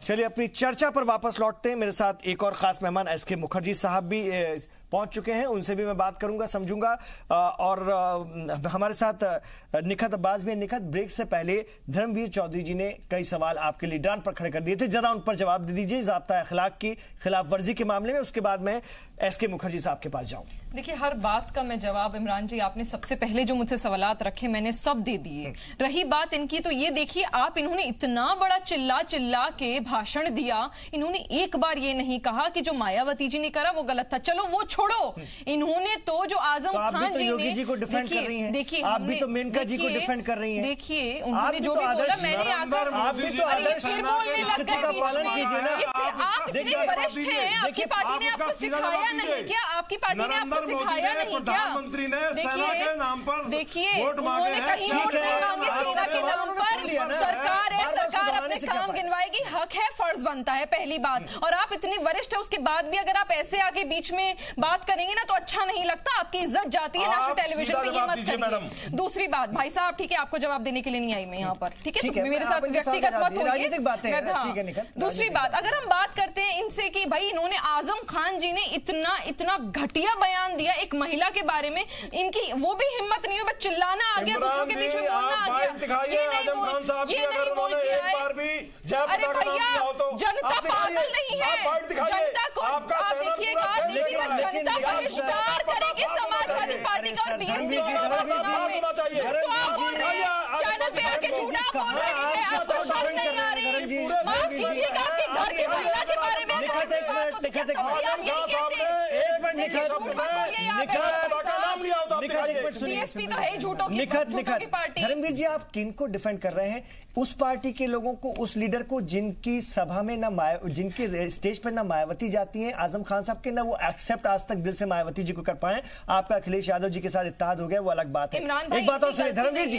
चलिए अपनी चर्चा पर वापस लौटते हैं। मेरे साथ एक और खास मेहमान एसके मुखर्जी साहब भी पहुंच चुके हैं, उनसे भी मैं बात करूंगा, समझूंगा। और हमारे साथ निखत अब्बास भी हैं। निखत, ब्रेक से पहले धर्मवीर चौधरी जी ने कई सवाल आपके लीडरान पर खड़े कर दिए थे, जरा उन पर जवाब दे दीजिए। ज़ाब्ता अखलाक की खिलाफ वर्जी के मामले में, उसके बाद मैं एसके मुखर्जी साहब के पास जाऊं। देखिए, हर बात का मैं जवाब, इमरान जी आपने सबसे पहले जो मुझसे सवालात रखे मैंने सब दे दिए। रही बात इनकी, तो ये देखिए आप, इन्होंने इतना बड़ा चिल्ला के भाषण दिया, इन्होंने एक बार ये नहीं कहा कि जो मायावती जी ने करा वो गलत था। चलो वो छोड़ो, इन्होंने तो जो आजम खान जी योगी जी को डिफेंड कर रही हैं। देखिए आप भी तो मेनका जी को डिफेंड कर रही हैं। देखिए उन्होंने जो भी बोला, मैंने आकर आप भी तो आदर्श फिर बोलने लग गए का पालन कीजिए ना। आप इतने वरिष्ठ हैं, आपकी पार्टी ने आपको सिखाया नहीं क्या? आपकी पार्टी ने आपको सिखाया नहीं क्या? प्रधानमंत्री ने सेना के नाम पर वोट मांगे हैं। कहीं वोट नहीं मांगे सेना के नाम पर। सरकार है, सरकार अपने काम गिनवाएगी। हक है है, फर्ज बनता है, पहली बात। और आप इतने वरिष्ठ है, उसके बाद भी अगर आप ऐसे आके बीच में बात करेंगे ना तो अच्छा नहीं लगता, आपकी इज्जत जाती है नेशनल टेलीविजन पे, ये मत करिए। दूसरी बात, भाई साहब ठीक है, आपको जवाब देने के लिए नहीं आई मैं यहाँ पर, ठीक है, तो मेरे साथ व्यक्तिगत मत होइए। दूसरी बात, अगर हम बात करते हैं इनसे कि भाई इन्होंने आजम खान जी ने इतना घटिया बयान दिया एक महिला के बारे में, इनकी वो भी हिम्मत नहीं हो, बस चिल्लाना आ गया, दूसरों के बीच में बोलना आ गया, ये नहीं बोल के आए। अरे भैया, जनता पागल नहीं है, जनता को आप देखिएगा, जनता बहिष्कार करेगी समाजवादी पार्टी का और बीएसपी तो आप बोल रहे हैं चैनल पे आके झूठा बोल रहे हैं, आपको शर्म नहीं आ रही? माफ कीजिएगा, आपके घर की महिला के बारे में बीएसपी तो है झूठों की पार्टी। धर्मवीर जी, आप किन को डिफेंड कर रहे हैं? उस पार्टी के लोगों को, उस लीडर को जिनकी सभा में जिनके स्टेज पर ना मायावती जाती हैं, आजम खान साहब के, ना वो एक्सेप्ट आज तक दिल से मायावती जी को कर पाए। आपका अखिलेश यादव जी के साथ इत्तेहाद हो गया, वो अलग बात है। एक बात और सुनिए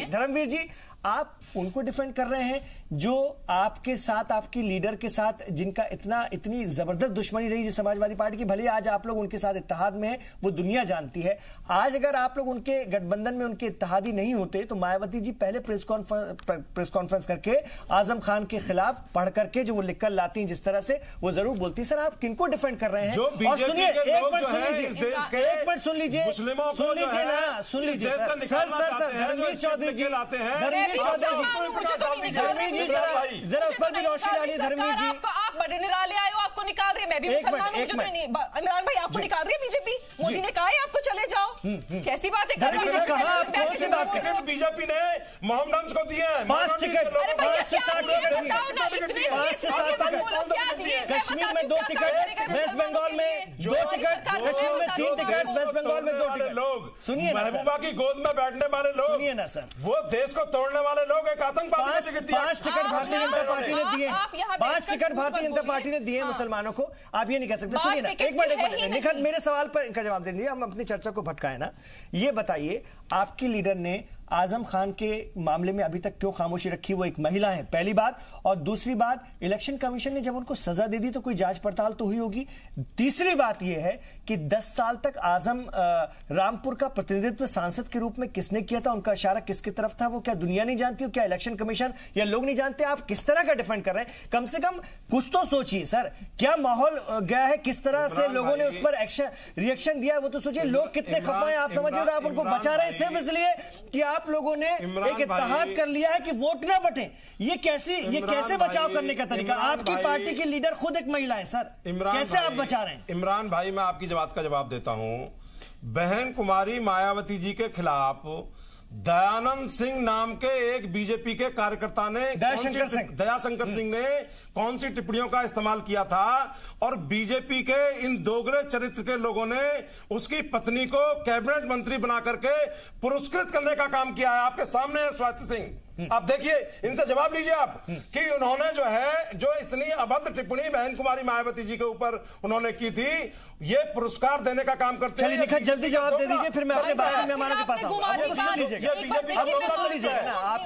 धर्मवीर जी, आप उनको डिफेंड कर रहे हैं जो आपके साथ, आपकी लीडर के साथ जिनका इतनी जबरदस्त दुश्मनी रही जी समाजवादी पार्टी की, भले आज आप लोग उनके साथ इत्तेहाद में हैं, वो दुनिया जानती है। आज अगर आप लोग उनके गठबंधन में उनके इत्तेहादी नहीं होते तो मायावती जी पहले प्रेस कॉन्फ्रेंस करके आजम खान के खिलाफ पढ़ करके जो वो लिखकर लाती हैं जिस तरह से, वो जरूर बोलती। सर, आप किनको डिफेंड कर रहे हैं? और सुनिए, एक मिनट सुन लीजिए धर्मवीर चौधरी जी, जरा उस पर भी रोशनी डालिए। धर्मवीर जी, आप बड़े निराले आए हो, आपको निकाल रहे, मैं भी मुसलमान हूं, इमरान भाई आपको निकाल रही है बीजेपी, मोदी ने कहा है आपको चले जाओ, कैसी बात है? बीजेपी ने मोहम्मद को दिए 5 टिकट, कश्मीर में 2 टिकट, वेस्ट बंगाल में 2 टिकट, कश्मीर में 3 टिकट, वेस्ट बंगाल में 2 टिकट। लोग सुनिए, महबूबा की गोद में बैठने वाले लोग, सुनिए ना सर, वो देश को तोड़ने वाले लोग एक आतंकवादी 5 टिकट भारतीय जनता पार्टी ने दिए, 5 टिकट भारतीय जनता पार्टी ने दिए मुसलमानों को। आप ये नहीं कह सकते। सुनिए ना, एक मिनट निखत, मेरे सवाल पर इनका जवाब दे दीजिए, हम अपनी चर्चा को भटकाए ना। ये बताइए, आपकी लीडर ने आजम खान के मामले में अभी तक क्यों खामोशी रखी? वो एक महिला है, पहली बात। और दूसरी बात, इलेक्शन कमीशन ने जब उनको सजा दे दी तो कोई जांच पड़ताल तो हुई होगी। तीसरी बात यह है कि 10 साल तक आजम रामपुर का प्रतिनिधित्व सांसद के रूप में किसने किया था? उनका इशारा किसकी तरफ था? वो क्या दुनिया नहीं जानती हो? क्या इलेक्शन कमीशन या लोग नहीं जानते? आप किस तरह का डिफेंड कर रहे हैं? कम से कम कुछ तो सोचिए सर, क्या माहौल गया है, किस तरह से लोगों ने उस पर रिएक्शन दिया है, वो तो सोचिए। लोग कितने खफा हैं, आप समझ रहे हो? आप उनको बचा रहे हैं सिर्फ इसलिए कि आप लोगों ने एक इत्तेहाद कर लिया है कि वोट ना बटे। ये कैसे बचाव करने का तरीका? आपकी पार्टी की लीडर खुद एक महिला है सर, कैसे आप बचा रहे हैं? इमरान भाई, मैं आपकी बात का जवाब देता हूं। बहन कुमारी मायावती जी के खिलाफ दयानंद सिंह नाम के एक बीजेपी के कार्यकर्ता ने, दयाशंकर सिंह ने कौन सी टिप्पणियों का इस्तेमाल किया था, और बीजेपी के इन दोगले चरित्र के लोगों ने उसकी पत्नी को कैबिनेट मंत्री बना करके पुरस्कृत करने का काम किया है। आपके सामने है स्वाति सिंह, आप देखिए, इनसे जवाब लीजिए आप कि उन्होंने जो इतनी अभद्र टिप्पणी बहन कुमारी मायावती जी के ऊपर उन्होंने की थी, ये पुरस्कार देने का काम करते हैं। चलिए जल्दी जवाब दे दीजिए, फिर मैं अपने बाकी मेहमानों के पास आऊंगा।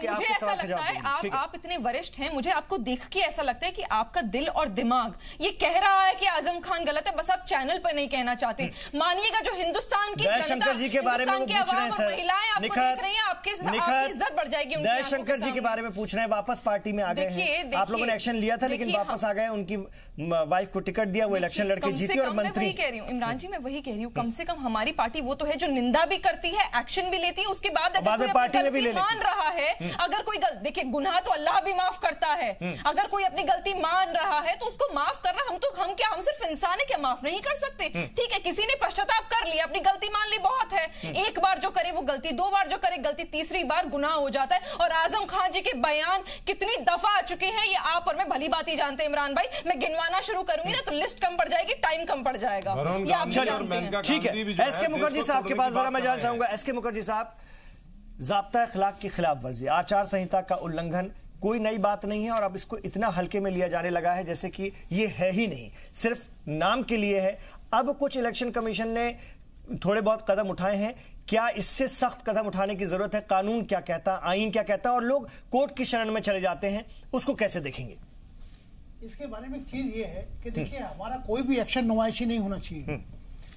मुझे ऐसा लगता है आप इतने वरिष्ठ हैं, मुझे आपको देख के ऐसा लगता है कि आपका दिल और दिमाग ये कह रहा है कि आजम खान गलत है, बस आप चैनल पर नहीं कहना चाहते। मानिएगा, जो हिंदुस्तान की जयशंकर जी के बारे में पूछ रहे हैं सर, महिलाएं आपको देख रही हैं, आपकी इज्जत बढ़ जाएगी। जयशंकर जी के बारे में पूछ रहे हैं, वापस पार्टी में आ गए हैं। आप लोगों ने एक्शन लिया था लेकिन वापस आ गए, उनकी वाइफ को टिकट दिया, वो इलेक्शन लड़के जीती और मंत्री। कह रही हूँ इमरान जी, मैं वही कह रही हूँ, कम से कम हमारी पार्टी वो तो है जो निंदा भी करती है, एक्शन भी लेती है, उसके बाद अगर कोई अपनी गलती मान रहा है, अगर कोई देखिए, गुनाह तो अल्लाह भी माफ करता है, अगर कोई अपनी गलती मान रहा है तो उसको माफ करना, हम सिर्फ इंसान है क्या माफ नहीं कर सकते? ठीक है, किसी ने पश्चाताप कर लिया, अपनी गलती मान ली, बहुत है। एक बार जो करे वो गलती, 2 बार जो करे गलती, तीसरी बार गुनाह हो जाता है। और आजम खान जी के बयान कितनी दफा आ चुके हैं ये आप और मैं भली बात ही जानते हैं इमरान भाई। मैं गिनवाना शुरू करूंगी ना तो लिस्ट कम पड़ जाएगी, टाइम कम पड़ जाएगा। ठीक है, एसके मुखर्जी साहब के पास जरा मैं जानना चाहूंगा। एसके मुखर्जी साहब, ज़ाब्ता अखलाक की खिलाफ वर्जी, आचार संहिता का उल्लंघन कोई नई बात नहीं है और अब इसको इतना हल्के में लिया जाने लगा है जैसे कि ये है ही नहीं, सिर्फ नाम के लिए है। अब कुछ इलेक्शन कमीशन ने थोड़े बहुत कदम उठाए हैं, क्या इससे सख्त कदम उठाने की जरूरत है? कानून क्या कहता, आईन क्या कहता, और लोग कोर्ट की शरण में चले जाते हैं, उसको कैसे देखेंगे? इसके बारे में एक चीज ये है कि देखिए हमारा कोई भी एक्शन नुमाइशी नहीं होना चाहिए।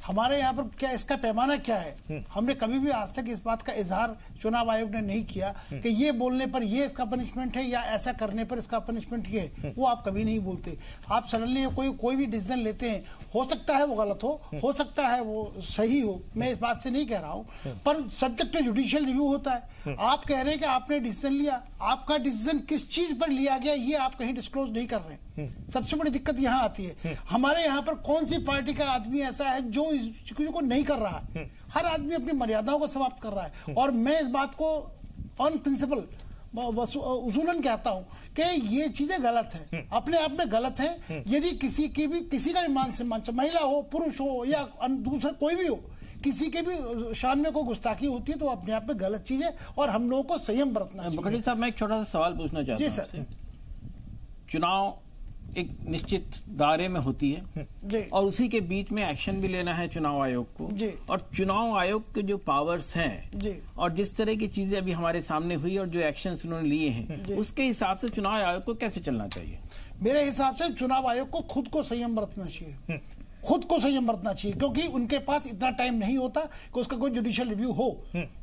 हमारे यहाँ पर क्या इसका पैमाना क्या है? हमने कभी भी आज तक इस बात का इजहार चुनाव आयोग ने नहीं किया कि ये बोलने पर ये इसका पनिशमेंट है या ऐसा करने पर इसका पनिशमेंट ये है। वो आप कभी नहीं बोलते। आप सडनली कोई भी डिसीजन लेते हैं, हो सकता है वो गलत हो सकता है वो सही हो, मैं इस बात से नहीं कह रहा हूँ, पर सब्जेक्ट टू जुडिशियल रिव्यू होता है। आप कह रहे हैं कि आपने डिसीजन लिया, आपका डिसीजन किस चीज पर लिया गया ये आप कहीं डिस्क्लोज नहीं कर रहे। सबसे बड़ी दिक्कत यहाँ आती है। हमारे यहाँ पर कौन सी पार्टी का आदमी ऐसा है जो को नहीं कर रहा है? हर आदमी अपनी मर्यादाओं को समाप्त कर रहा है। और मैं इस बात को ऑन प्रिंसिपल उसूलन कहता हूं कि ये चीजें गलत है, अपने आप में गलत है। यदि किसी का भी मान सम्मान, महिला हो, पुरुष हो या दूसरा कोई भी हो, किसी के भी शान में कोई गुस्ताखी होती है तो अपने आप में गलत चीज है और हम लोगों को संयम बरतना चाहिए। बखड़ी साहब, मैं एक छोटा सा सवाल पूछना चाहता हूं। जी सर। चुनाव एक निश्चित दायरे में होती है और उसी के बीच में एक्शन भी लेना है चुनाव आयोग को जी। और चुनाव आयोग के जो पावर्स हैं जी। और जिस तरह की चीजें अभी हमारे सामने हुई और जो एक्शंस उन्होंने लिए हैं उसके हिसाब से चुनाव आयोग को कैसे चलना चाहिए? मेरे हिसाब से चुनाव आयोग को खुद को संयम बरतना चाहिए, खुद को संयम बरतना चाहिए, क्योंकि उनके पास इतना टाइम नहीं होता कि उसका कोई जुडिशियल रिव्यू हो।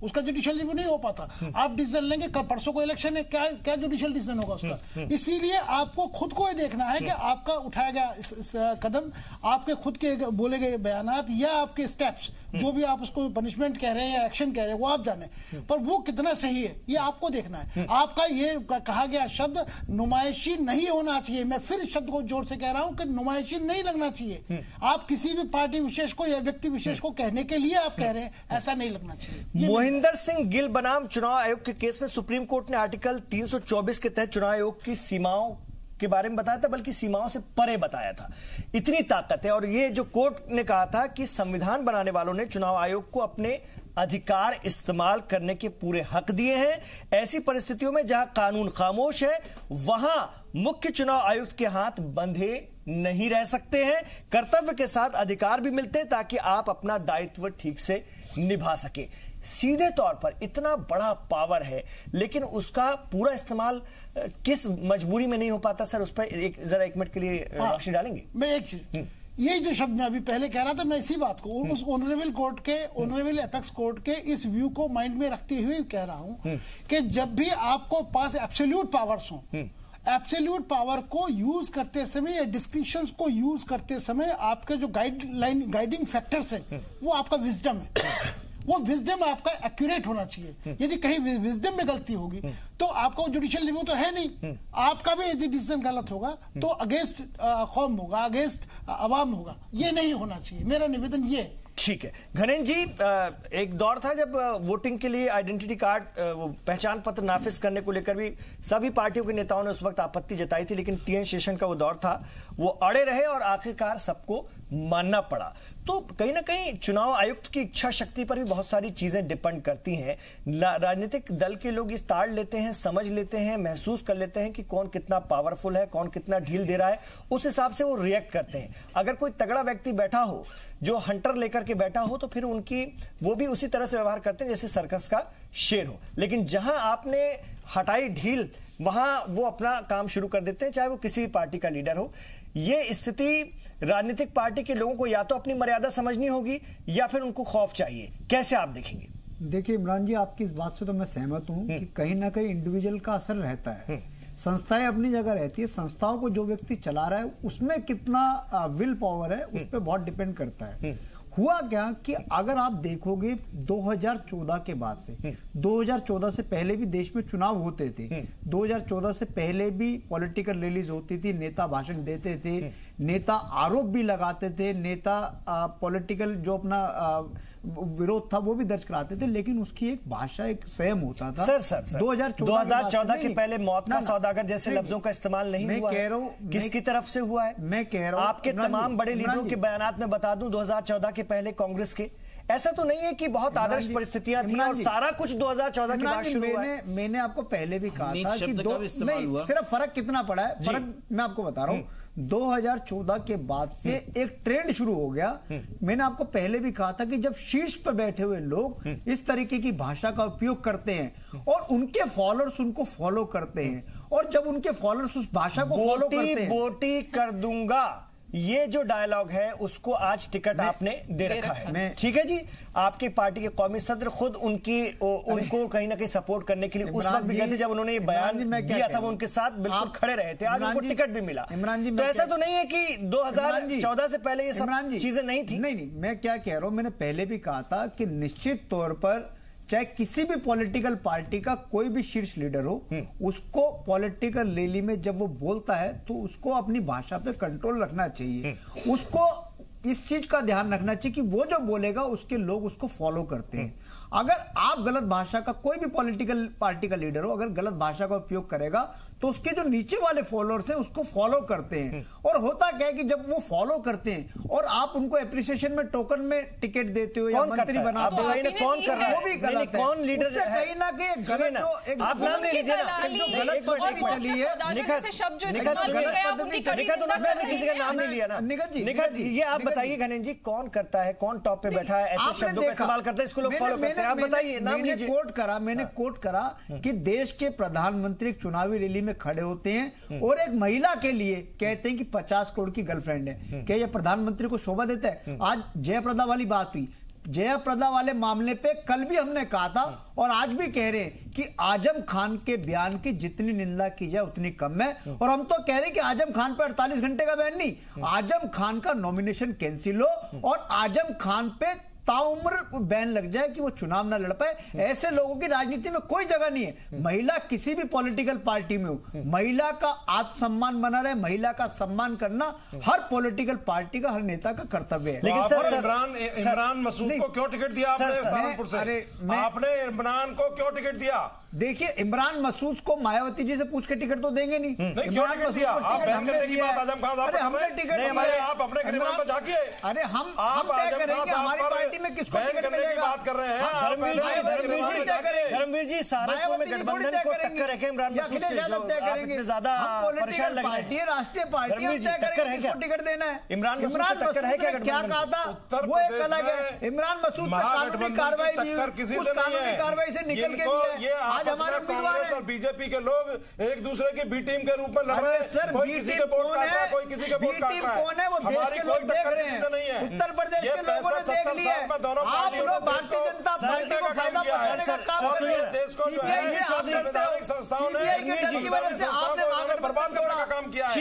उसका जुडिशियल रिव्यू नहीं हो पाता। आप डिसीजन लेंगे, कल परसों को इलेक्शन है, क्या जुडिशियल डिसीजन होगा उसका? इसीलिए आपको खुद को ये देखना है कि आपका उठाया गया कदम, आपके खुद के बोले गए बयानात या आपके स्टेप्स, जो भी आप उसको पनिशमेंट कह रहे हैं या एक्शन कह रहे हैं, वो आप जाने, पर वो कितना सही है ये आपको देखना है। आपका ये कहा गया शब्द नुमाइशी नहीं होना चाहिए, मैं फिर शब्द को जोर से कह रहा हूं कि नुमाइशी नहीं लगना चाहिए। आप किसी भी पार्टी विशेष को या व्यक्ति विशेष को कहने के लिए आप कह रहे हैं, ऐसा नहीं लगना चाहिए। मोहिंदर सिंह गिल बनाम चुनाव आयोग के केस में सुप्रीम कोर्ट ने आर्टिकल 324 के तहत चुनाव आयोग की सीमाओं के बारे में बताया था, बल्कि सीमाओं से परे बताया था। इतनी ताकत है। और ये जो कोर्ट ने कहा था कि संविधान बनाने वालों ने चुनाव आयोग को अपने अधिकार इस्तेमाल करने के पूरे हक दिए हैं। ऐसी परिस्थितियों में जहां कानून खामोश है वहां मुख्य चुनाव आयुक्त के हाथ बंधे नहीं रह सकते हैं। कर्तव्य के साथ अधिकार भी मिलते हैं ताकि आप अपना दायित्व ठीक से निभा सके। सीधे तौर पर इतना बड़ा पावर है, लेकिन उसका पूरा इस्तेमाल किस मजबूरी में नहीं हो पाता? सर, उस पर जरा एक मिनट के लिए रोशनी डालेंगे? मैं एक चीज, यही जो शब्द मैं अभी पहले कह रहा था, मैं इसी बात को उस ऑनरेबल कोर्ट के, ऑनरेबल एपेक्स कोर्ट के इस व्यू को माइंड में रखते हुए कह रहा हूं कि जब भी आपको पास एब्सोल्यूट पावर्स हो, एब्सोल्यूट पावर को यूज करते समय या डिस्क्रिप्शंस को यूज करते समय आपके जो गाइडिंग फैक्टर्स है वो आपका विजडम है। वो विजडम आपका एक्यूरेट होना चाहिए। यदि कहीं विजडम में गलती होगी तो आपका जुडिशियल रिव्यू तो है नहीं, आपका भी यदि डिसीजन गलत होगा तो अगेंस्ट कौम होगा, अगेंस्ट अवाम होगा। ये नहीं होना चाहिए, मेरा निवेदन ये। ठीक है घनेन जी, एक दौर था जब वोटिंग के लिए आइडेंटिटी कार्ड, पहचान पत्र नाफिज करने को लेकर भी सभी पार्टियों के नेताओं ने उस वक्त आपत्ति जताई थी, लेकिन टीएन शेषन का वो दौर था, वो अड़े रहे और आखिरकार सबको मानना पड़ा। तो कहीं ना कहीं चुनाव आयुक्त की इच्छा शक्ति पर भी बहुत सारी चीजें डिपेंड करती हैं। राजनीतिक दल के लोग इस ताड़ लेते हैं, समझ लेते हैं, महसूस कर लेते हैं कि कौन कितना पावरफुल है, कौन कितना ढील दे रहा है, उस हिसाब से वो रिएक्ट करते हैं। अगर कोई तगड़ा व्यक्ति बैठा हो जो हंटर लेकर के बैठा हो तो फिर उनकी वो भी उसी तरह से व्यवहार करते हैं जैसे सर्कस का शेर हो। लेकिन जहां आपने हटाई ढील वहां वो अपना काम शुरू कर देते हैं, चाहे वो किसी भी पार्टी का लीडर हो। ये स्थिति राजनीतिक पार्टी के लोगों को या तो अपनी मर्यादा समझनी होगी या फिर उनको खौफ चाहिए। कैसे आप देखेंगे? देखिए इमरान जी, आपकी इस बात से तो मैं सहमत हूं कि कहीं ना कहीं इंडिविजुअल का असर रहता है। संस्थाएं अपनी जगह रहती है, संस्थाओं को जो व्यक्ति चला रहा है उसमें कितना विल पावर है उस पर बहुत डिपेंड करता है। हुआ क्या कि अगर आप देखोगे 2014 के बाद से, 2014 से पहले भी देश में चुनाव होते थे, 2014 से पहले भी पॉलिटिकल रैलीज होती थी, नेता भाषण देते थे, नेता आरोप भी लगाते थे, नेता पॉलिटिकल जो अपना विरोध था वो भी दर्ज कराते थे, लेकिन उसकी एक भाषा, एक संयम होता था। सर 2014 के पहले मौत का सौदागर जैसे लफ्जों का इस्तेमाल नहीं हुआ। मैं कह रहा हूं किसकी तरफ से हुआ है? मैं कह रहा हूं आपके तमाम बड़े लीडरों के बयानात में बता दूं 2014 के पहले कांग्रेस के, ऐसा तो नहीं है कि बहुत आदर्श परिस्थितियां थी और सारा कुछ 2014 के बाद शुरू हुआ। मैंने आपको पहले भी कहा था कि नहीं, सिर्फ फर्क कितना पड़ा है, फर्क मैं आपको बता रहा हूं। 2014 के बाद से एक ट्रेंड शुरू हो गया। मैंने आपको पहले भी कहा था कि जब शीर्ष पर बैठे हुए लोग इस तरीके की भाषा का उपयोग करते हैं और उनके फॉलोअर्स उनको फॉलो करते हैं, और जब उनके फॉलोअर्स उस भाषा को फॉलो करते हैं, बोटी कर दूंगा, ये जो डायलॉग है उसको आज टिकट आपने दे रखा है। ठीक है जी, आपकी पार्टी के कौमी सदर खुद उनको कहीं ना कहीं सपोर्ट करने के लिए उस वक्त भी गए थे जब उन्होंने ये बयान दिया था, वो उनके साथ बिल्कुल खड़े रहे थे। आज उनको टिकट भी मिला। इमरान जी, तो ऐसा तो नहीं है कि 2014 से पहले ये सब चीजें नहीं थी। नहीं, मैं क्या कह रहा हूं, मैंने पहले भी कहा था कि निश्चित तौर पर चाहे किसी भी पॉलिटिकल पार्टी का कोई भी शीर्ष लीडर हो, उसको पॉलिटिकल रैली में जब वो बोलता है तो उसको अपनी भाषा पे कंट्रोल रखना चाहिए। उसको इस चीज का ध्यान रखना चाहिए कि वो जो बोलेगा उसके लोग उसको फॉलो करते हैं। अगर आप गलत भाषा का, कोई भी पॉलिटिकल पार्टी का लीडर हो, अगर गलत भाषा का उपयोग करेगा तो उसके जो नीचे वाले फॉलोअर्स हैं उसको फॉलो करते हैं। और होता क्या है कि जब वो फॉलो करते हैं और आप उनको एप्रिसिएशन में टोकन में टिकट देते हो या मंत्री बनाते हो, कौन कर रहा है? वो भी गलत है। कौन लीडर उससे कहीं ना कहीं आप नाम ले लीजिए ना, गलत पद्धति चली है, किसी का नाम नहीं लिया ना। निखत, ये आप बताइए गणेश जी, कौन करता है, कौन टॉप पे बैठा है, ऐसे शब्दों का इस्तेमाल करता है, इसको लोग फॉलो करते हैं? आप बताइए, नाम लीजिए। मैंने कोट करा कि देश के प्रधानमंत्री एक चुनावी रैली में खड़े होते हैं और एक महिला के लिए कहते हैं कि 50 करोड़ की गर्लफ्रेंड है। क्या यह प्रधानमंत्री को शोभा देता है? आज जयप्रदा वाली बात हुई, जयप्रदा वाले मामले पे कल भी हमने कहा था और आज भी कह रहे हैं कि आजम खान के बयान की जितनी निंदा की जाए उतनी कम है। और हम तो कह रहे हैं कि आजम खान पे 48 घंटे का बैन नहीं, आजम खान का नॉमिनेशन कैंसिल हो और आजम खान पे ताउम्र बैन लग जाए कि वो चुनाव ना लड़ पाए। ऐसे लोगों की राजनीति में कोई जगह नहीं है। महिला किसी भी पॉलिटिकल पार्टी में हो, महिला का आत्मसम्मान बना रहे, महिला का सम्मान करना हर पॉलिटिकल पार्टी का, हर नेता का कर्तव्य है। लेकिन सर, इमरान मसूद को क्यों टिकट दिया आपने सहारनपुर से? आपने इमरान को क्यों टिकट दिया? देखिए, इमरान मसूद को मायावती जी से पूछ के टिकट तो देंगे नहीं। क्यों टिकट दिया? आप बैन करने की बात आजम खान साहब, हमने टिकट हमारे, आप अपने गिरबान पर जाके, अरे हम क्या करेंगे, हमारी पार्टी में किसको टिकट मिलेगा? बात कर रहे हैं धर्मवीर जी, सहारनपुर में गठबंधन को टक्कर है इमरान मसूद से, जो ज्यादा परेशान लग रहे हैं। राष्ट्रीय पार्टी टक्कर है क्या? टिकट देना है इमरान मसूद से टक्कर है क्या? क्या कहा था वो एक अलग है। इमरान मसूद पर कानूनी कार्रवाई भी, उस कानूनी कार्रवाई से निकल के आज हमारे कांग्रेस और बीजेपी के लोग एक दूसरे की बी टीम के रूप में लड़ रहे हैं। सर, कोई किसी के वोट काट रहा है, कोई किसी के वोट काट रहा है। कौन है? वो देश के लोग देख रहे हैं, उत्तर प्रदेश के लोगों ने देख लिया है। आप लोग भारतीय जनता पार्टी को फायदा पहुंचाने का काम कर रहे हैं। देश को जो है संवैधानिक संस्थाओं ने बर्बाद करने का काम किया है।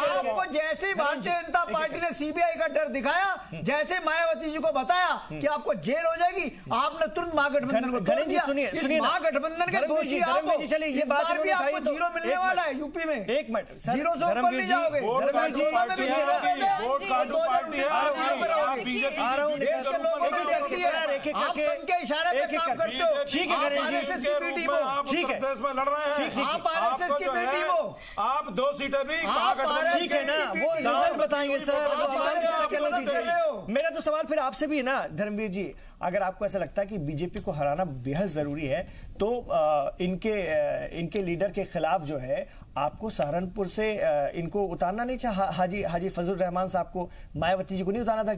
आपको जैसे भारतीय जनता पार्टी ने सीबीआई का डर दिखाया, जैसे मायावती जी को बताया कि आपको जेल हो जाएगी, आपने तुरंत महागठबंधन को गणेश जी सुनिए, महागठबंधन के दोषी आप हो। चलिए, ये बात भी आपको जीरो मिलने वाला है यूपी में। एक मिनट, जीरो से ऊपर नहीं जाओगे। आप संघ के इशारे पे काम करते हो। ठीक है आरएसएस की बेटी हो, ठीक है, में लड़ रहे हैं। आप आरएसएस की बेटी हो, आप 2 सीटें भी ठीक है ना, वो रिजल्ट बताएंगे सर। मेरा तो सवाल फिर आपसे भी है ना धर्मवीर जी, अगर आपको ऐसा लगता है कि बीजेपी को हराना बेहद जरूरी है तो इनके लीडर के खिलाफ जो है आपको सहारनपुर से इनको उतारना नहीं चाहिए। हाजी फजल रहमान साहब को, मायावती जी को नहीं उतारना था,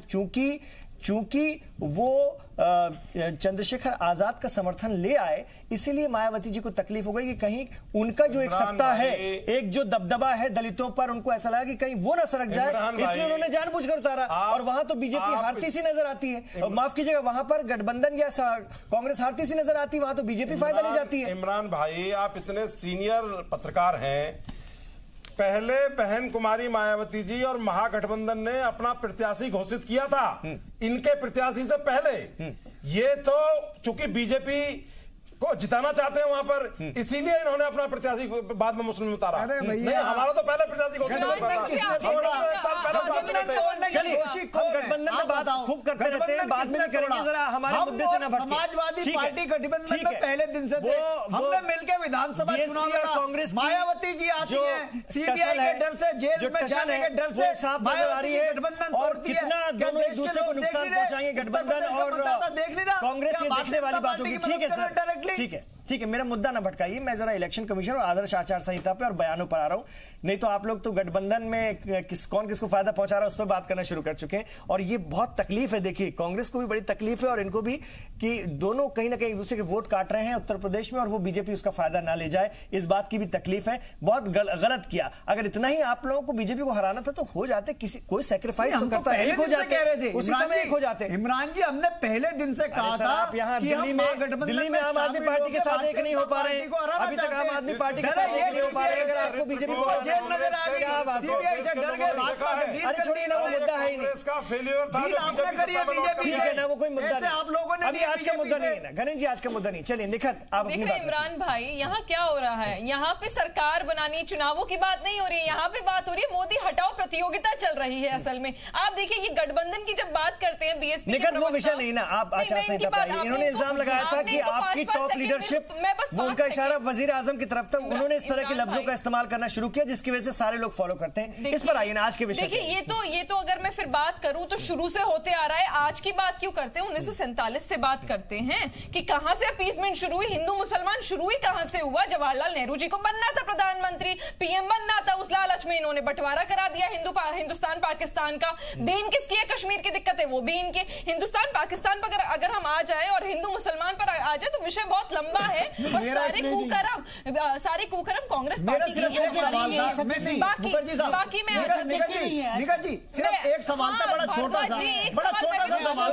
चूंकि वो चंद्रशेखर आजाद का समर्थन ले आए, इसीलिए मायावती जी को तकलीफ हो गई कि कहीं उनका जो एक सत्ता है, एक जो दबदबा है दलितों पर, उनको ऐसा लगा कि कहीं वो ना सरक जाए, इसलिए उन्होंने जानबूझकर उतारा। और वहां तो बीजेपी हारती सी नजर आती है, माफ कीजिएगा, वहां पर गठबंधन या कांग्रेस हारती सी नजर आती है, वहां तो बीजेपी फायदा ले जाती है। इमरान भाई, आप इतने सीनियर पत्रकार हैं, पहले बहन कुमारी मायावती जी और महागठबंधन ने अपना प्रत्याशी घोषित किया था, इनके प्रत्याशी से पहले। ये तो चूंकि बीजेपी को जिताना चाहते हैं वहां पर, इसीलिए इन्होंने अपना प्रत्याशी बाद में मुस्लिम उतारा। नहीं, हमारा तो पहले प्रत्याशी घोषित हुआ था। चलिए, हम गठबंधन में बात खूब करते रहते हैं, बाद में भी करेंगे, जरा हमारे मुद्दे से न भटके। समाजवादी पार्टी गठबंधन में पहले दिन से थे, हमने मिलकर विधानसभा चुनाव लड़ा। कांग्रेस मायावती जी आती है, सीबीआई के डर से, जेल में जाने के डर से साफ नजर आ रही है, गठबंधन और कितना दोनों एक दूसरे को नुकसान पहुंचाएंगे गठबंधन और कांग्रेस, ये देखने वाली बात होगी। ठीक है सर, ठीक है। ठीक है, मेरा मुद्दा ना भटकाइए, मैं जरा इलेक्शन कमीशन और आदर्श आचार संहिता पे और बयानों पर आ रहा हूं, नहीं तो आप लोग तो गठबंधन में कौन किसको फायदा पहुंचा रहा है उस पर बात करना शुरू कर चुके हैं। और ये बहुत तकलीफ है, देखिए कांग्रेस को भी बड़ी तकलीफ है और इनको भी, कि दोनों कहीं ना कहीं एक दूसरे के वोट काट रहे हैं उत्तर प्रदेश में और वो बीजेपी उसका फायदा ना ले जाए, इस बात की भी तकलीफ है। बहुत गलत किया, अगर इतना ही आप लोगों को बीजेपी को हराना था तो हो जाते, किसी कोई सेक्रीफाइस तो करता है, हो जाते, उसी समय एक हो जाते। इमरान जी, हमने पहले दिन से कहा था आप यहाँ दिल्ली में आम आदमी पार्टी के साथ एक नहीं हो पा रहे, अभी तक आम आदमी पार्टी के साथ एक नहीं हो पा रहे, अगर आपको बीजेपी जेल नजर आ गई, सीबीआई से डर गए, अरे छोड़िए ना, वो मुद्दा है ही नहीं, इसका फेलियर था ठीक है ना, वो कोई मुद्दा नहीं, आप लोगों ने अभी आज का मुद्दा नहीं है ना गणेश जी, आज का मुद्दा नहीं। चलिए निखत, आप देख रहे इमरान भाई, यहाँ क्या हो रहा है, यहाँ पे सरकार बनानी, चुनावों की बात नहीं हो रही है, यहाँ पे बात हो रही है मोदी हटाओ प्रतियोगिता चल रही है। असल में आप देखिए, ये गठबंधन की जब बात करते हैं बीएसपी निखत, वो विषय नहीं ना, आप आचार संहिता पर आइए। इन्होंने इल्जाम लगाया था कि आपकी टॉप लीडरशिप, वो उनका इशारा वजीर आजम की तरफ था, उन्होंने इस तरह के लफ्जों का इस्तेमाल करना शुरू किया जिसकी वजह से सारे लोग फॉलो करते हैं। इस पर आइए ना, आज के विषय। देखिए, ये तो अगर मैं फिर बात करूं तो शुरू से होते आ रहा है, आज की बात क्यों करते हैं, 1947 से बात करते हैं कि कहां से अपीसमेंट शुरू हुई, हिंदू मुसलमान शुरू ही कहां से हुआ। जवाहरलाल नेहरू जी को बनना था प्रधानमंत्री, पीएम बनना था, उस लालच में इन्होंने बंटवारा करा दिया हिंदुस्तान पाकिस्तान का। देन किसकी है, कश्मीर की दिक्कत है वो भी इनके। हिंदुस्तान पाकिस्तान पर अगर हम आ जाए और हिंदू मुसलमान पर आ जाए तो विषय बहुत लंबा है, और सारे कुकर्म कांग्रेस पार्टी की। बाकी मैं निखत जी, सिर्फ एक सवाल था, बड़ा छोटा सा सवाल,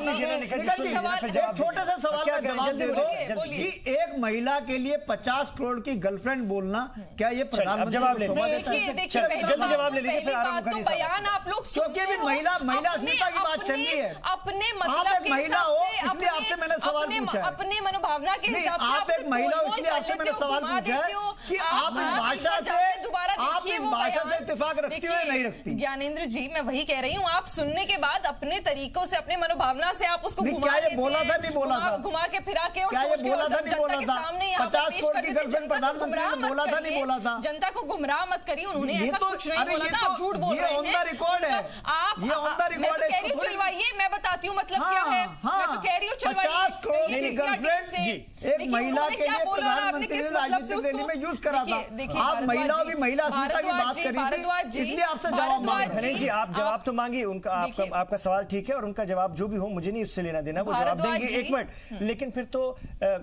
छोटे से सवाल का जवाब दे दो कि एक महिला के लिए 50 करोड़ की गर्लफ्रेंड बोलना, क्या ये प्रधानमंत्री जवाब ले जल्दी जवाब ले लीजिए, फिर बयान आप लोग, क्योंकि अभी महिला अस्मिता की बात चल रही है, अपने आप एक महिला हो इसलिए आपसे मैंने सवाल पूछा है, अपने मनोभावना के हिसाब से आप एक महिला हो इसलिए आपसे मैंने सवाल पूछा है कि आप इस भाषा से इत्तेफाक रखती हो या नहीं रखती। ज्ञानेंद्र जी, मैं वही कह रही हूँ, आप सुनने के बाद अपने तरीकों से, अपने मनोभावना से आप उसको क्या ये बोला था, नहीं बोला था, घुमा के फिरा के, और क्या ये बोला था, नहीं बोला था, 50 करोड़ की गर्लफ्रेंड प्रधानमंत्री ने बोला था, नहीं बोला था, जनता को गुमराह मत करिए, उन्होंने ऐसा कुछ नहीं बोला था, आप झूठ बोल रहे हैं, ऑन द रिकॉर्ड है, आप, ये ऑन द रिकॉर्ड है, कह रही हूँ चलवाइए, मैं बताती हूँ मतलब क्या है, मैं तो कह रही हूँ चलवाइए। 50 करोड़ की गर्लफ्रेंड एक महिला के लिए प्रधानमंत्री ने राजनीतिक रैली में यूज करा था। आप महिलाओं भी महिला अस्मिता की बात कर रही थी, इसलिए आपसे जवाब मांग रहे जी, आप जवाब तो मांगिए, उनका आपका सवाल ठीक है और उनका जवाब जो भी हो मुझे नहीं उससे लेना देना, वो जवाब देंगे, एक मिनट। लेकिन फिर तो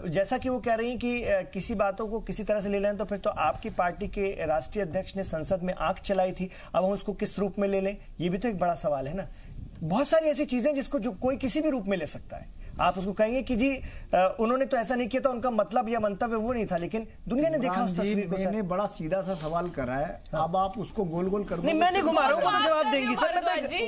जैसा कि वो कह रही हैं कि किसी बातों को किसी तरह से ले लें, तो फिर तो आपकी पार्टी के राष्ट्रीय अध्यक्ष ने संसद में आंख चलाई थी, अब हम उसको किस रूप में ले लें, ये भी तो एक बड़ा सवाल है ना। बहुत सारी ऐसी चीजें जिसको जो कोई किसी भी रूप में ले सकता है, आप उसको कहेंगे कि जी उन्होंने तो ऐसा नहीं किया था, उनका मतलब या मंतव्य वो नहीं था, लेकिन दुनिया ने देखा उस तस्वीर को। मैंने बड़ा सीधा सा सवाल करा है, अब आप उसको गोल गोल कर, नहीं मैं नहीं घुमा रहा हूँ, जवाब देंगी सर,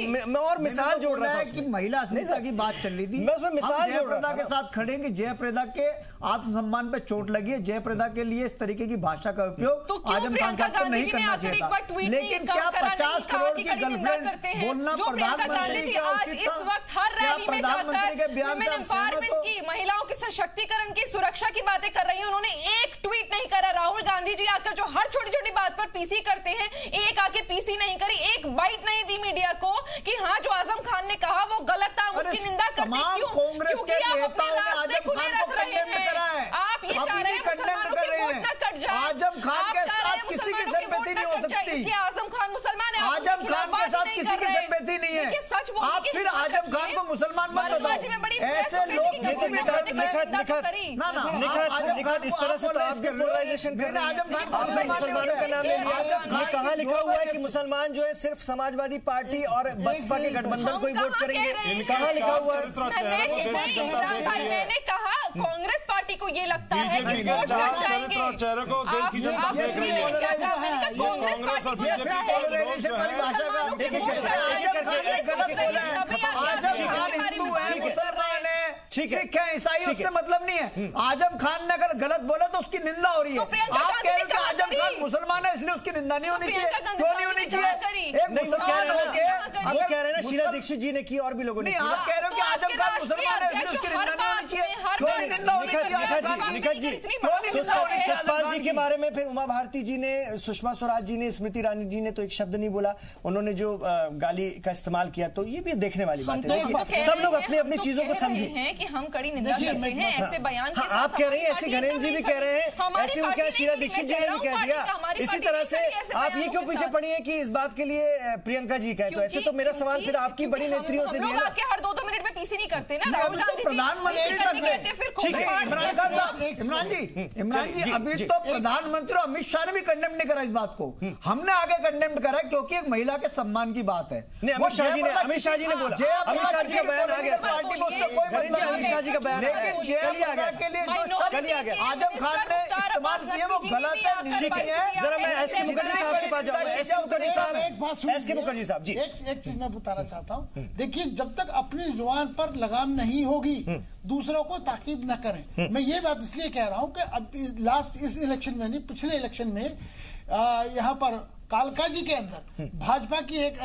मैं और मिसाल जोड़ रहा था कि महिला अस्मिता की बात चल रही थी, मैं उसमें मिसाल जोड़ रहा था के साथ खड़ेंगे। जयप्रदा के आत्मसम्मान पे चोट लगी है, जयप्रदा के लिए इस तरीके की भाषा का उपयोग आजम खान साहब को नहीं करना चाहिए था, लेकिन क्या 50 करोड़ की गर्लफ्रेंड बोलना प्रधानमंत्री का उचित इस वक्त हर रैली में जाकर वुमेन एम्पावरमेंट की, महिलाओं के सशक्तिकरण की, सुरक्षा की बातें कर रही हैं, उन्होंने एक ट्वीट नहीं करा। राहुल गांधी जी आकर जो हर छोटी छोटी बात पर पीसी करते हैं, एक आके पीसी नहीं करी, एक बाइट नहीं दी मीडिया को कि हाँ जो आजम खान ने कहा वो गलत था, उसकी निंदा करते क्यों? क्योंकि आप अपने रास्ते खुले रख रहे हैं, आप ये चाह रहे हैं मुसलमानों की वोट न कट जाए, आजम खान के साथ किसी की सिंपैथी नहीं हो सकती, आजम खान मुसलमान है, आजम खान के साथ किसी की सिंपैथी नहीं है, सच आप फिर आजम खान को मुसलमान मत बताओ, ऐसे लोग इस तरह से तो आप पोलराइजेशन कर रहे हैं। आजम खान मुसलमानों का नाम ले लिया, ये कहाँ लिखा हुआ है कि मुसलमान जो है सिर्फ समाजवादी पार्टी और बसपा के गठबंधन को ही वोट करेंगे, कहाँ लिखा हुआ है? मैंने कहा कांग्रेस पार्टी को ये लगता है कि वोट कट जाएंगे, चेहरे को देश की जनता देख रही है, कांग्रेस और बीजेपी सिख है ईसाई, उससे मतलब नहीं है। आजम खान ने अगर गलत बोला तो उसकी निंदा हो रही है, आप कह रहे हो कि आजम खान मुसलमान है इसलिए उसकी निंदा नहीं होनी चाहिए, क्यों नहीं होनी चाहिए? एक मुसलमान होके वो कह रहे हैं ना शीला दीक्षित जी ने की और भी लोगों ने, आप कह रहे हो कि आजम खान मुसलमान है इसलिए उसकी निंदा नहीं होनी चाहिए, क्यों नहीं निंदा होनी चाहिए? निखत जी, सतपाल जी के बारे में फिर उमा भारती जी ने, सुषमा स्वराज जी ने, स्मृति ईरानी जी ने तो एक शब्द नहीं बोला, उन्होंने जो गाली का इस्तेमाल किया, तो ये भी देखने वाली बात है। सब लोग अपनी अपनी चीजों को समझे कि हम कड़ी निंदा करते हैं ऐसे बयान के साथ। आप कह रही हैं, ऐसे घनेन जी भी कह रहे हैं, ऐसे वो क्या शीला दीक्षित जी ने भी कह दिया। इसी तरह से आप ये क्यों पीछे पड़ी है कि इस बात के लिए प्रियंका जी कहे? तो ऐसे तो मेरा सवाल फिर आपकी बड़ी नेत्रियों से भी है। आपके हर 2-2 मिनट में पीसी नहीं करते ना, राहुल गांधी इमरान जी अभी तो प्रधानमंत्री अमित शाह ने भी कंडेम नहीं करा इस बात को, हमने आगे कंडेम करा क्योंकि एक महिला के सम्मान की बात है। अमित शाह जी ने बोला, अमित शाह जी का बयान आ गया, अमित शाह जी का बयान, लेकिन के लिए आजम खान ने इस्तेमाल किया वो गलत है। ठीक है, जरा मैं एस के मुखर्जी साहब के पास जाऊंगा। एस के मुखर्जी साहब जी, एक चीज मैं बताना चाहता हूँ। देखिए, जब तक अपनी जुबान पर लगाम नहीं होगी दूसरों को ताकीद न करें। मैं ये बात इसलिए कह रहा हूँ कि अब लास्ट इस इलेक्शन में नहीं, पिछले इलेक्शन में यहाँ पर कालका जी के अंदर भाजपा की एक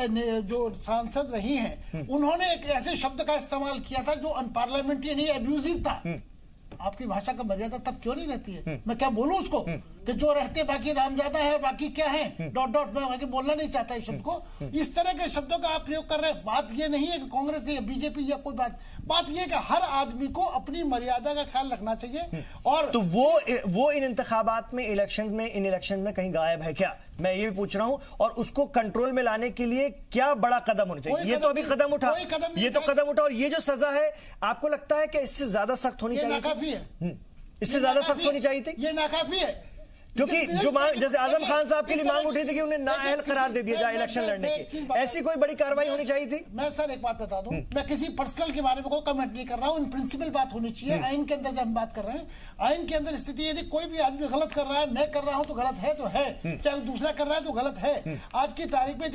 जो सांसद रही हैं, उन्होंने एक ऐसे शब्द का इस्तेमाल किया था जो अनपार्लियामेंट्री नहीं, एब्यूजिव था। आपकी भाषा का मर्यादा तब क्यों नहीं रहती है? मैं क्या बोलूं उसको कि जो रहते बाकी रामजादा है और बाकी क्या है डॉट डॉट, मैं आगे बोलना नहीं चाहता इस शब्द को। इस तरह के शब्दों का आप प्रयोग कर रहे हैं। बात ये नहीं है कि कांग्रेस या बीजेपी या कोई बात ये कि हर आदमी को अपनी मर्यादा का ख्याल रखना चाहिए। और तो वो इन इंतखाबात में, इन इलेक्शन में कहीं गायब है क्या? मैं ये भी पूछ रहा हूं। और उसको कंट्रोल में लाने के लिए क्या बड़ा कदम होना चाहिए? ये तो अभी कदम उठा, और ये जो सजा है आपको लगता है कि इससे ज्यादा सख्त होनी चाहिए? नाकाफी है, इससे ज्यादा सख्त होनी चाहिए थी। ये नाकाफी है, क्योंकि जो मांग, जैसे आजम खान साहब के लिए मांग उठी थी कि उन्हें नाअहल करार दे दिया जाए इलेक्शन लड़ने की, ऐसी कोई बड़ी कार्रवाई होनी चाहिए थी। मैं सर एक बात बता दूं, मैं किसी पर्सनल के बारे में कोई कमेंट नहीं कर रहा हूं, इन प्रिंसिपल बात होनी चाहिए। आइन के अंदर जब हम बात कर रहे हैं, आइन के अंदर स्थिति यदि कोई भी आदमी गलत कर रहा है, मैं कर रहा हूं तो गलत है तो है, चाहे दूसरा कर रहा है तो गलत है। आज की तारीख में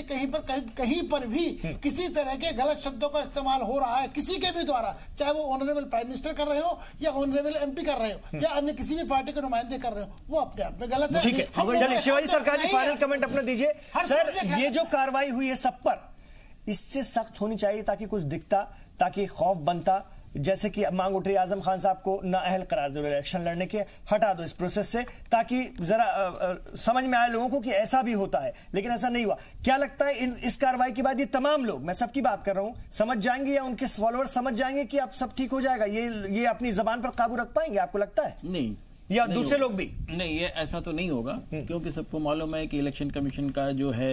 कहीं पर भी किसी तरह के गलत शब्दों का इस्तेमाल हो रहा है किसी के भी द्वारा, चाहे वो ऑनरेबल प्राइम मिनिस्टर कर रहे हो या ऑनरेबल MP कर रहे हो या अन्य किसी भी पार्टी के नुमाइंदे कर रहे हो, वो अपने आप में गलत है। चलिए शिवाजी सरकार जी, फाइनल कमेंट अपना दीजिए। सर, ये जो कार्रवाई हुई है सब पर, इससे सख्त होनी चाहिए ताकि कुछ दिखता, ताकि खौफ बनता। जैसे कि मांग उठ रही आजम खान साहब को नाअहल करार दो इलेक्शन लड़ने के, हटा दो इस प्रोसेस से, ताकि जरा समझ में आए लोगों को कि ऐसा भी होता है। लेकिन ऐसा नहीं हुआ। क्या लगता है इस कार्रवाई के बाद ये तमाम लोग, मैं सबकी बात कर रहा हूं, समझ जाएंगे या उनके फॉलोअर्स समझ जाएंगे कि अब सब ठीक हो जाएगा? ये अपनी जबान पर काबू रख पाएंगे, आपको लगता है? नहीं, या दूसरे लोग भी नहीं, ये ऐसा तो नहीं होगा, क्योंकि सबको मालूम है कि इलेक्शन कमीशन का जो है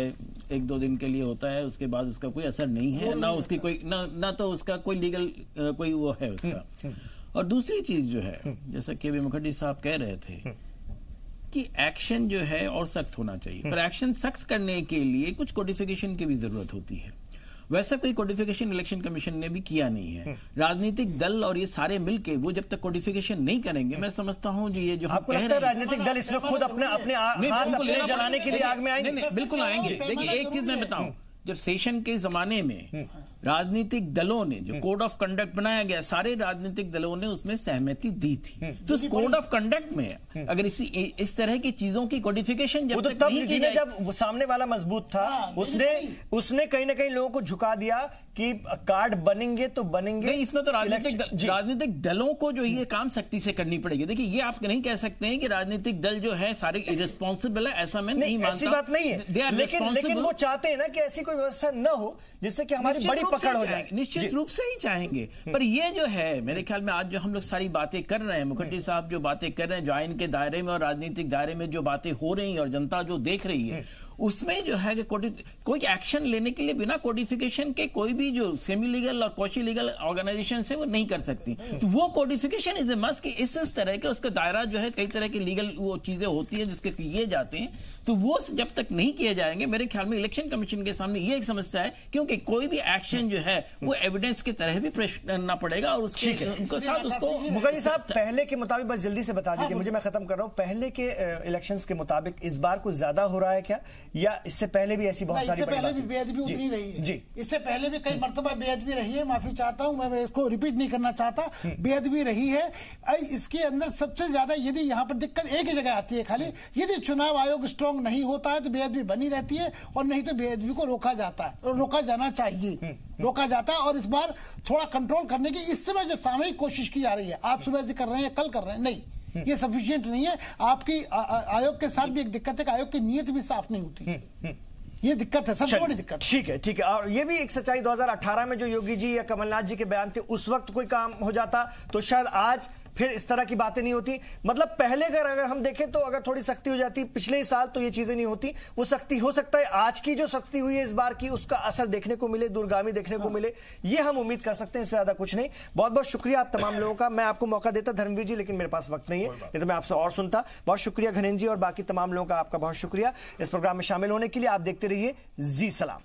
1-2 दिन के लिए होता है, उसके बाद उसका कोई असर नहीं है, ना उसकी कोई ना तो उसका कोई लीगल कोई वो है उसका। और दूसरी चीज जो है, जैसा के मुखर्जी साहब कह रहे थे कि एक्शन जो है और सख्त होना चाहिए, पर एक्शन सख्त करने के लिए कुछ कोडिफिकेशन की भी जरूरत होती है। वैसा कोई कोडिफिकेशन इलेक्शन कमीशन ने भी किया नहीं है। राजनीतिक दल और ये सारे मिलके वो जब तक कोडिफिकेशन नहीं करेंगे, मैं समझता हूं जी ये जो आपको लगता है राजनीतिक दल इसमें खुद अपने हाथ अपने जलाने के लिए आग में आएंगे? नहीं, बिल्कुल आएंगे। देखिए, एक चीज मैं बताऊं, जब सेशन के जमाने में राजनीतिक दलों ने जो कोड ऑफ कंडक्ट बनाया गया, सारे राजनीतिक दलों ने उसमें सहमति दी थी। तो इस कोड ऑफ कंडक्ट में अगर इस तरह की चीजों की कोडिफिकेशन जब तक नहीं की जाए, जब वो सामने वाला मजबूत था, उसने कहीं ना कहीं लोगों को झुका दिया कि कार्ड बनेंगे तो बनेंगे। नहीं, इसमें तो राजनीतिक दलों को जो ये काम सख्ती से करनी पड़ेगी। देखिए, ये आप नहीं कह सकते हैं कि राजनीतिक दल जो है सारे इररिस्पांसिबल है, ऐसा मैं नहीं मानता। ऐसी बात नहीं है, लेकिन वो चाहते हैं ना कि ऐसी कोई व्यवस्था न हो जिससे कि हमारी बड़ी पकड़ हो जाए। निश्चित रूप से ही चाहेंगे, पर ये जो है मेरे ख्याल में आज जो हम लोग सारी बातें कर रहे हैं, मुखर्जी साहब जो बातें कर रहे हैं, जो आइन के दायरे में और राजनीतिक दायरे में जो बातें हो रही हैं और जनता जो देख रही है, उसमें जो है कि कोई एक्शन लेने के लिए बिना कोडिफिकेशन के कोई भी जो सेमी लीगल और क्वासी लीगल ऑर्गेनाइजेशन है वो नहीं कर सकती। तो वो कोडिफिकेशन इज ए मस्ट कि इस तरह के उसका दायरा जो है, कई तरह की लीगल वो चीजें होती है जिसके किए जाते हैं, तो वो जब तक नहीं किए जाएंगे, मेरे ख्याल में इलेक्शन कमीशन के सामने ये एक समस्या है, क्योंकि कोई भी एक्शन जो है वो एविडेंस की तरह भी पेश करना पड़ेगा और उसके साथ उसको। मुखर्जी साहब, पहले के मुताबिक बस जल्दी से बता दीजिए मुझे, मैं खत्म कर रहा हूं, पहले के इलेक्शंस के मुताबिक इस बार कुछ ज्यादा हो रहा है क्या, या इससे पहले भी ऐसी बहुत सारी? इससे पहले भी बेअदबी उतनी रही है जी, इससे पहले भी कई मर्तबा बेअदबी रही है। माफी चाहता हूं, मैं इसको रिपीट नहीं करना चाहता, बेअदबी रही है। इसके अंदर सबसे ज्यादा यदि यहाँ पर दिक्कत एक ही जगह आती है खाली, यदि चुनाव आयोग स्ट्रांग नहीं होता है तो बेअदबी बनी रहती है, और नहीं तो बेअदबी को रोका जाता है, और रोका जाना चाहिए, रोका जाता है। और इस बार थोड़ा कंट्रोल करने की इस समय जो सामूहिक कोशिश की जा रही है, आज सुबह से कर रहे हैं, कल कर रहे हैं, नहीं, ये सफिशिएंट नहीं है। आपकी आयोग के साथ भी एक दिक्कत है कि आयोग की नीयत भी साफ नहीं होती। ये दिक्कत है, सबसे बड़ी दिक्कत। ठीक है, ठीक है। और ये भी एक सच्चाई, 2018 में जो योगी जी या कमलनाथ जी के बयान थे, उस वक्त कोई काम हो जाता तो शायद आज फिर इस तरह की बातें नहीं होती। मतलब पहले अगर हम देखें तो अगर थोड़ी सख्ती हो जाती पिछले साल तो ये चीजें नहीं होती। वो सख्ती हो सकता है आज की जो सख्ती हुई है इस बार की, उसका असर देखने को मिले, दूरगामी देखने को मिले, ये हम उम्मीद कर सकते हैं, इससे ज्यादा कुछ नहीं। बहुत बहुत शुक्रिया आप तमाम लोगों का। मैं आपको मौका देता धर्मवीर जी, लेकिन मेरे पास वक्त नहीं है, नहीं तो मैं आपसे और सुनता। बहुत शुक्रिया घनेन जी और बाकी तमाम लोगों का, आपका बहुत शुक्रिया इस प्रोग्राम में शामिल होने के लिए। आप देखते रहिए जी सलाम।